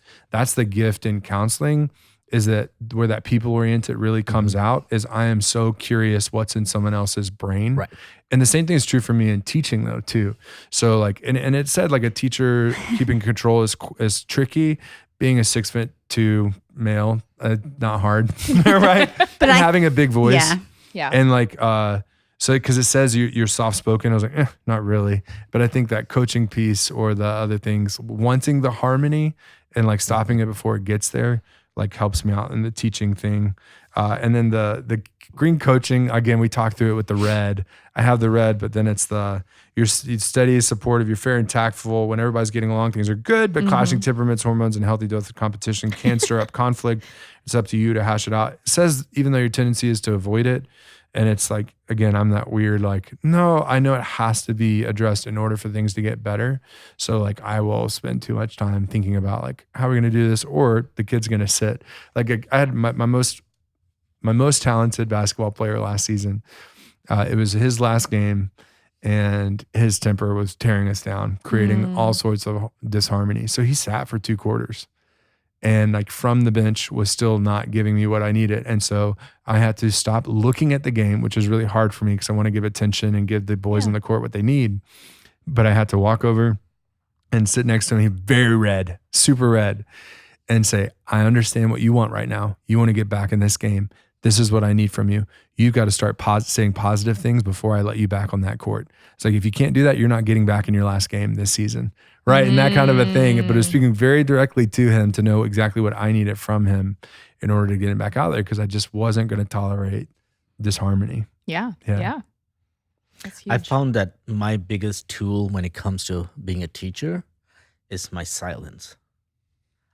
Speaker 1: the gift in counseling, is that where that people oriented really comes out, is I am so curious what's in someone else's brain.
Speaker 4: Right.
Speaker 1: And the same thing is true for me in teaching though too. So like, and it said like a teacher keeping control is tricky. Being a 6'2" male, not hard, right? But having a big voice,
Speaker 2: Yeah.
Speaker 1: and like, so because it says you're soft spoken, I was like, not really. But I think that coaching piece or the other things, wanting the harmony and like stopping it before it gets there, like helps me out in the teaching thing. And then the green coaching, again, we talked through it with the red. I have the red, but then it's you're steady, supportive, you're fair and tactful. When everybody's getting along, things are good, but clashing temperaments, hormones, and healthy dose of competition can stir up conflict. It's up to you to hash it out. It says, even though your tendency is to avoid it, and it's like, again, I'm that weird, like, no, I know it has to be addressed in order for things to get better. So like, I will spend too much time thinking about like, how are we going to do this? Or the kid's going to sit. Like I had my most talented basketball player last season. It was his last game, and his temper was tearing us down, creating all sorts of disharmony. So he sat for 2 quarters, and like from the bench was still not giving me what I needed. And so I had to stop looking at the game, which is really hard for me because I want to give attention and give the boys in the court what they need. But I had to walk over and sit next to him, very red, super red, and say, I understand what you want right now. You want to get back in this game. This is what I need from you. You've got to start saying positive things before I let you back on that court. It's like, if you can't do that, you're not getting back in your last game this season. Right. And that kind of a thing. But it was speaking very directly to him to know exactly what I needed from him in order to get him back out there, because I just wasn't going to tolerate disharmony.
Speaker 2: Yeah. That's huge.
Speaker 4: I found that my biggest tool when it comes to being a teacher is my silence.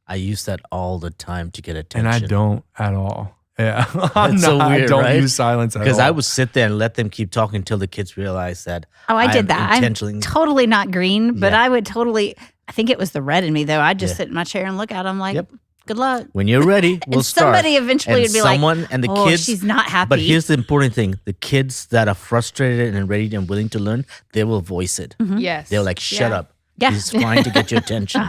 Speaker 4: I use that all the time to get attention.
Speaker 1: And I don't at all. Yeah.
Speaker 4: It's so
Speaker 1: I
Speaker 4: weird,
Speaker 1: don't
Speaker 4: right?
Speaker 1: use silence at all.
Speaker 4: Because I would sit there and let them keep talking until the kids realize that.
Speaker 3: Oh, I did
Speaker 4: am
Speaker 3: that. I'm
Speaker 4: intentionally-
Speaker 3: totally not green, but
Speaker 4: Yeah.
Speaker 3: I would totally, I think it was the red in me though. I'd just
Speaker 4: Yeah.
Speaker 3: sit in my chair and look at them like,
Speaker 4: Yep.
Speaker 3: Good luck.
Speaker 4: When you're ready, we'll
Speaker 3: And
Speaker 4: start.
Speaker 3: somebody eventually
Speaker 4: And
Speaker 3: would be like,
Speaker 4: someone and the
Speaker 3: oh,
Speaker 4: kids.
Speaker 3: she's not happy.
Speaker 4: But here's the important thing: the kids that are frustrated and ready and willing to learn, they will voice it.
Speaker 2: Yes.
Speaker 4: They're like, "Shut
Speaker 2: Yeah.
Speaker 4: up."
Speaker 3: Yeah.
Speaker 4: He's trying to get your attention.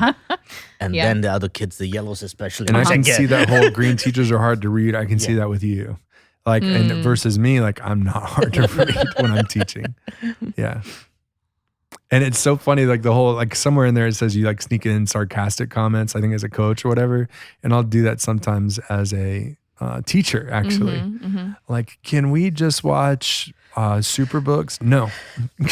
Speaker 4: And
Speaker 2: Yeah.
Speaker 4: then the other kids, the yellows especially.
Speaker 1: And I
Speaker 4: which
Speaker 1: can
Speaker 4: get.
Speaker 1: see that whole green teachers are hard to read. I can see
Speaker 4: Yeah.
Speaker 1: that with you. Like, and versus me, like I'm not hard to read when I'm teaching. Yeah. And it's so funny, like the whole, like somewhere in there it says you like sneak in sarcastic comments, I think as a coach or whatever. And I'll do that sometimes as a teacher, actually. Like, can we just watch Superbooks? No.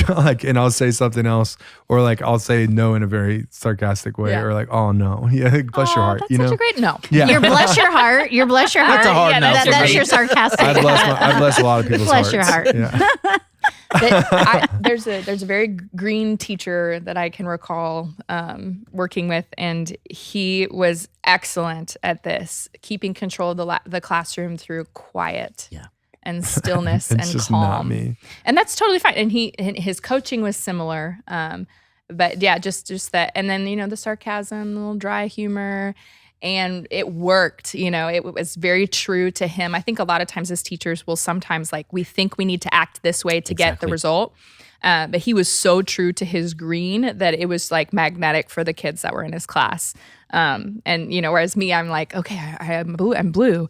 Speaker 1: Like, and I'll say something else, or like I'll say no in a very sarcastic way,
Speaker 2: Yeah.
Speaker 1: or like, oh no. Yeah, like, bless your heart.
Speaker 2: That's
Speaker 1: You
Speaker 2: such
Speaker 1: know?
Speaker 2: a great no.
Speaker 1: Yeah.
Speaker 3: Your bless your heart. Your bless your heart.
Speaker 4: That's a hard no for
Speaker 3: That's
Speaker 4: me.
Speaker 3: your sarcastic.
Speaker 1: I bless a lot of people's
Speaker 3: Bless
Speaker 1: hearts.
Speaker 3: your heart.
Speaker 1: Yeah.
Speaker 2: There's a very green teacher that I can recall working with, and he was excellent at this, keeping control of the classroom through quiet and stillness
Speaker 1: It's
Speaker 2: and
Speaker 1: just
Speaker 2: calm.
Speaker 1: not me.
Speaker 2: And that's totally fine. And his coaching was similar. But yeah, just that. And then, the sarcasm, the little dry humor, and it worked. It was very true to him. I think a lot of times as teachers will sometimes we think we need to act this way to get the result. But he was so true to his green that it was like magnetic for the kids that were in his class. And whereas me, I'm like, okay, I'm blue.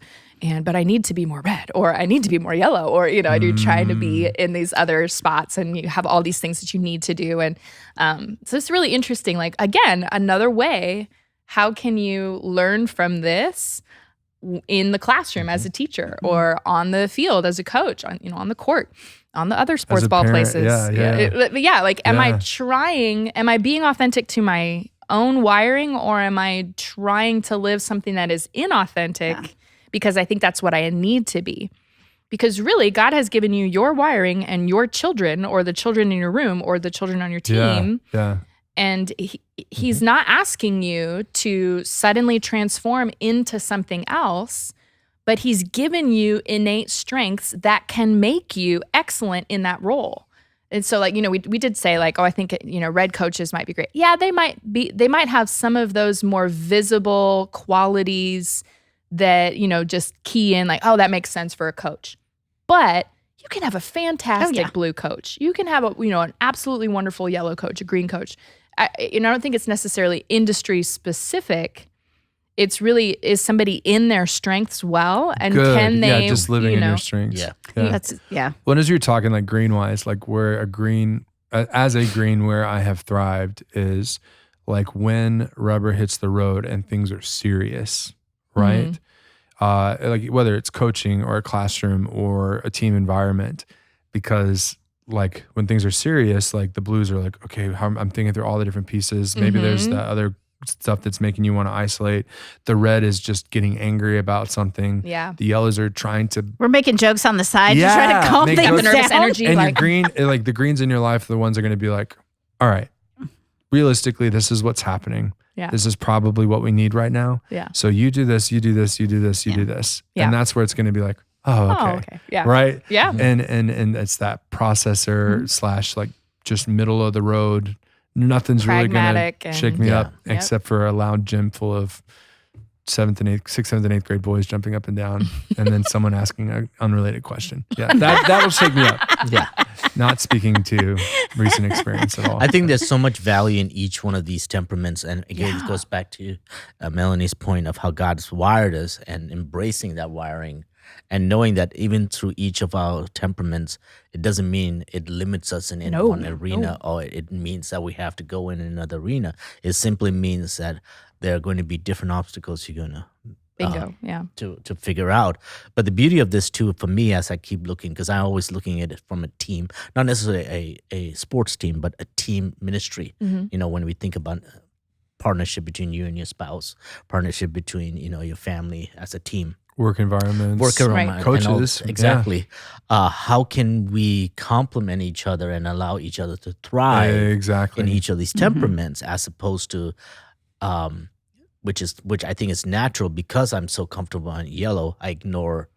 Speaker 2: But I need to be more red, or I need to be more yellow, or, you're trying to be in these other spots, and you have all these things that you need to do. And so it's really interesting. Like, again, another way, how can you learn from this in the classroom as a teacher, or on the field as a coach, on the court, on the other sports ball
Speaker 1: parent,
Speaker 2: places? Am I being authentic to my own wiring, or am I trying to live something that is inauthentic? Yeah. Because I think that's what I need to be. Because really, God has given you your wiring and your children, or the children in your room, or the children on your team.
Speaker 1: Yeah.
Speaker 2: And he's not asking you to suddenly transform into something else, but he's given you innate strengths that can make you excellent in that role. And so, we did say, I think, red coaches might be great. Yeah, they might have some of those more visible qualities that, just key in, that makes sense for a coach. But you can have a fantastic blue coach. You can have an absolutely wonderful yellow coach, a green coach. I don't think it's necessarily industry specific. It's really, is somebody in their strengths well, and
Speaker 1: Good.
Speaker 2: can they,
Speaker 1: just living in your strengths.
Speaker 3: Yeah.
Speaker 1: Well, as you're talking green wise, where a green, as a green, where I have thrived is when rubber hits the road and things are serious, right? Whether it's coaching or a classroom or a team environment, because when things are serious, the blues are okay, I'm thinking through all the different pieces. Maybe there's the other stuff that's making you want to isolate. The red is just getting angry about something.
Speaker 2: Yeah.
Speaker 1: The yellows are trying to.
Speaker 3: We're making jokes on the side to try to calm
Speaker 1: make
Speaker 3: things
Speaker 1: jokes.
Speaker 3: down.
Speaker 2: Nervous energy.
Speaker 1: And your green, the greens in your life are the ones that are going to be all right, realistically, this is what's happening.
Speaker 2: Yeah.
Speaker 1: This is probably what we need right now.
Speaker 2: Yeah.
Speaker 1: So you do this, you do this, you do this, you do this.
Speaker 2: Yeah.
Speaker 1: And that's where it's going to be okay.
Speaker 2: Yeah.
Speaker 1: Right?
Speaker 2: Yeah.
Speaker 1: And it's that processor slash just middle of the road. Nothing's really going
Speaker 2: Pragmatic
Speaker 1: to
Speaker 2: and-
Speaker 1: shake me up
Speaker 2: Yep.
Speaker 1: except for a loud gym full of 6th and 8th grade boys jumping up and down, and then someone asking an unrelated question. Yeah, that'll shake me up.
Speaker 4: Yeah.
Speaker 1: Not speaking to recent experience at all.
Speaker 4: I think there's so much value in each one of these temperaments. And again, it goes back to Melanie's point of how God's wired us, and embracing that wiring, and knowing that even through each of our temperaments, it doesn't mean it limits us in one arena, or it means that we have to go in another arena. It simply means that there are going to be different obstacles you're going to
Speaker 2: Bingo.
Speaker 4: to figure out. But the beauty of this too, for me, as I keep looking, because I'm always looking at it from a team, not necessarily a sports team, but a team ministry. When we think about partnership between you and your spouse, partnership between your family as a team,
Speaker 1: work environments,
Speaker 2: Right.
Speaker 1: coaches,
Speaker 4: exactly. How can we complement each other and allow each other to thrive
Speaker 1: exactly
Speaker 4: in each of these temperaments, as opposed to which I think is natural, because I'm so comfortable on yellow, I ignore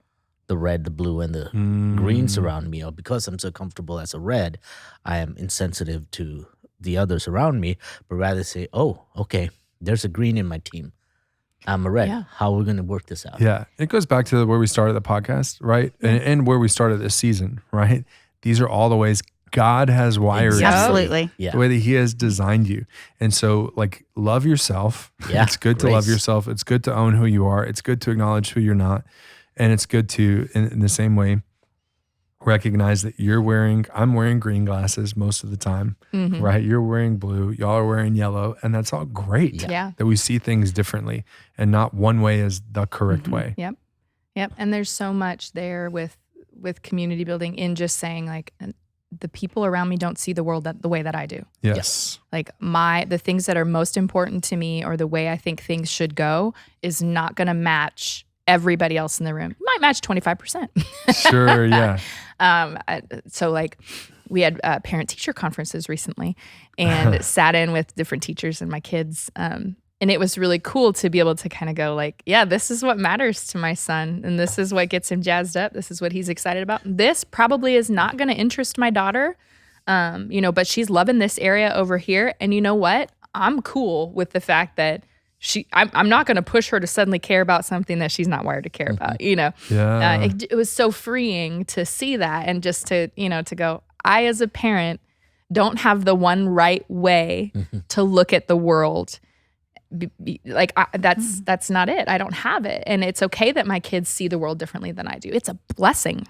Speaker 4: the red, the blue, and the greens around me. Or because I'm so comfortable as a red, I am insensitive to the others around me, but rather say, oh, okay, there's a green in my team. I'm a red.
Speaker 2: Yeah.
Speaker 4: How are we going to work this out?
Speaker 1: Yeah. It goes back to where we started the podcast, right? And where we started this season, right? These are all the ways God has wired you,
Speaker 3: Absolutely.
Speaker 4: Yeah.
Speaker 1: the way that He has designed you. And so, like, love yourself.
Speaker 4: Yeah,
Speaker 1: It's good to love
Speaker 4: grace.
Speaker 1: yourself. It's good to own who you are. It's good to acknowledge who you're not. And it's good to, in the same way, recognize that I'm wearing green glasses most of the time, right? You're wearing blue, y'all are wearing yellow, and that's all great.
Speaker 2: Yeah.
Speaker 1: That we see things differently and not one way is the correct way.
Speaker 2: Yep. And there's so much there with community building in just saying like the people around me don't see the world the way that I do.
Speaker 1: Yes.
Speaker 2: Like the things that are most important to me or the way I think things should go is not going to match everybody else in the room. It might match 25%.
Speaker 1: Sure. Yeah.
Speaker 2: So like we had parent teacher conferences recently and sat in with different teachers and my kids. And it was really cool to be able to kind of go like, yeah, this is what matters to my son. And this is what gets him jazzed up. This is what he's excited about. This probably is not going to interest my daughter, but she's loving this area over here. And you know what? I'm cool with the fact that I'm not going to push her to suddenly care about something that she's not wired to care about,
Speaker 1: Yeah.
Speaker 2: it was so freeing to see that and just to go, I as a parent don't have the one right way to look at the world. That's not it. I don't have it. And it's okay that my kids see the world differently than I do. It's a blessing.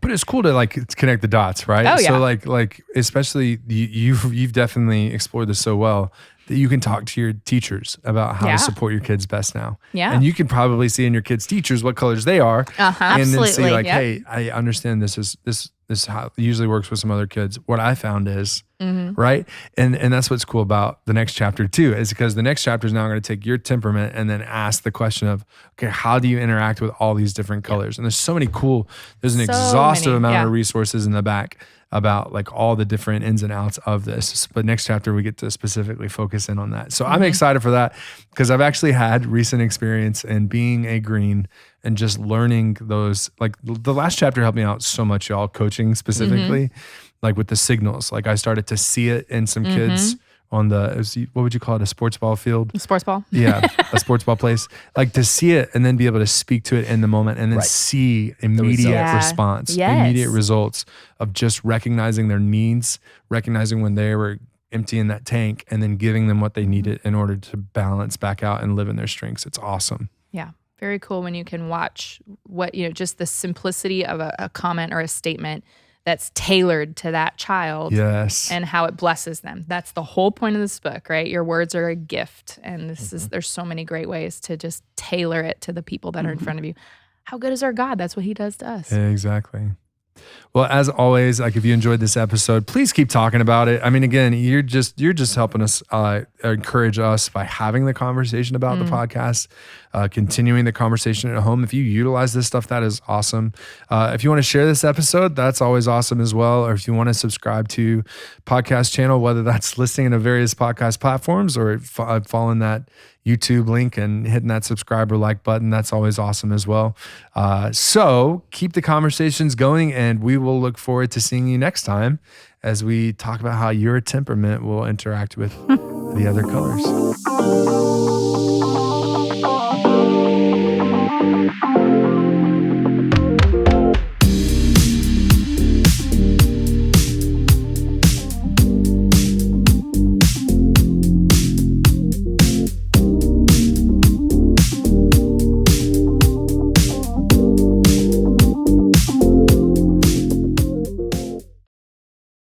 Speaker 1: But it's cool to like connect the dots, right?
Speaker 2: Oh, yeah.
Speaker 1: So like especially you've definitely explored this so well that you can talk to your teachers about how
Speaker 2: Yeah.
Speaker 1: to support your kids best now.
Speaker 2: Yeah.
Speaker 1: And you can probably see in your kids' teachers what colors they are. And then see
Speaker 3: Absolutely.
Speaker 1: like,
Speaker 2: Yep.
Speaker 1: hey, I understand this is how it usually works with some other kids. What I found is, right? And that's what's cool about the next chapter too, is because the next chapter is now going to take your temperament and then ask the question of, okay, how do you interact with all these different colors? And there's an
Speaker 2: So
Speaker 1: exhaustive
Speaker 2: many,
Speaker 1: amount
Speaker 2: yeah.
Speaker 1: of resources in the back about like all the different ins and outs of this. But next chapter, we get to specifically focus in on that. So I'm excited for that because I've actually had recent experience in being a green and just learning those. Like the last chapter helped me out so much, y'all, coaching specifically, like with the signals. Like I started to see it in some kids on what would you call it? A sports ball field?
Speaker 2: Sports ball.
Speaker 1: Yeah, a sports ball place. Like to see it and then be able to speak to it in the moment and then
Speaker 4: Right.
Speaker 1: see immediate
Speaker 2: Yeah.
Speaker 1: response,
Speaker 2: Yes.
Speaker 1: immediate results of just recognizing their needs, recognizing when they were emptying that tank and then giving them what they needed in order to balance back out and live in their strengths. It's awesome.
Speaker 2: Yeah. Very cool when you can watch what, just the simplicity of a comment or a statement that's tailored to that child.
Speaker 1: Yes.
Speaker 2: And how it blesses them. That's the whole point of this book, right? Your words are a gift. And there's so many great ways to just tailor it to the people that are in front of you. How good is our God? That's what He does to us.
Speaker 1: Exactly. Well, as always, like if you enjoyed this episode, please keep talking about it. I mean, again, you're just helping us encourage us by having the conversation about the podcast, continuing the conversation at home. If you utilize this stuff, that is awesome. If you want to share this episode, that's always awesome as well. Or if you want to subscribe to podcast channel, whether that's listening to various podcast platforms or following that YouTube link and hitting that subscribe or like button, that's always awesome as well. So keep the conversations going, and we will look forward to seeing you next time as we talk about how your temperament will interact with the other colors.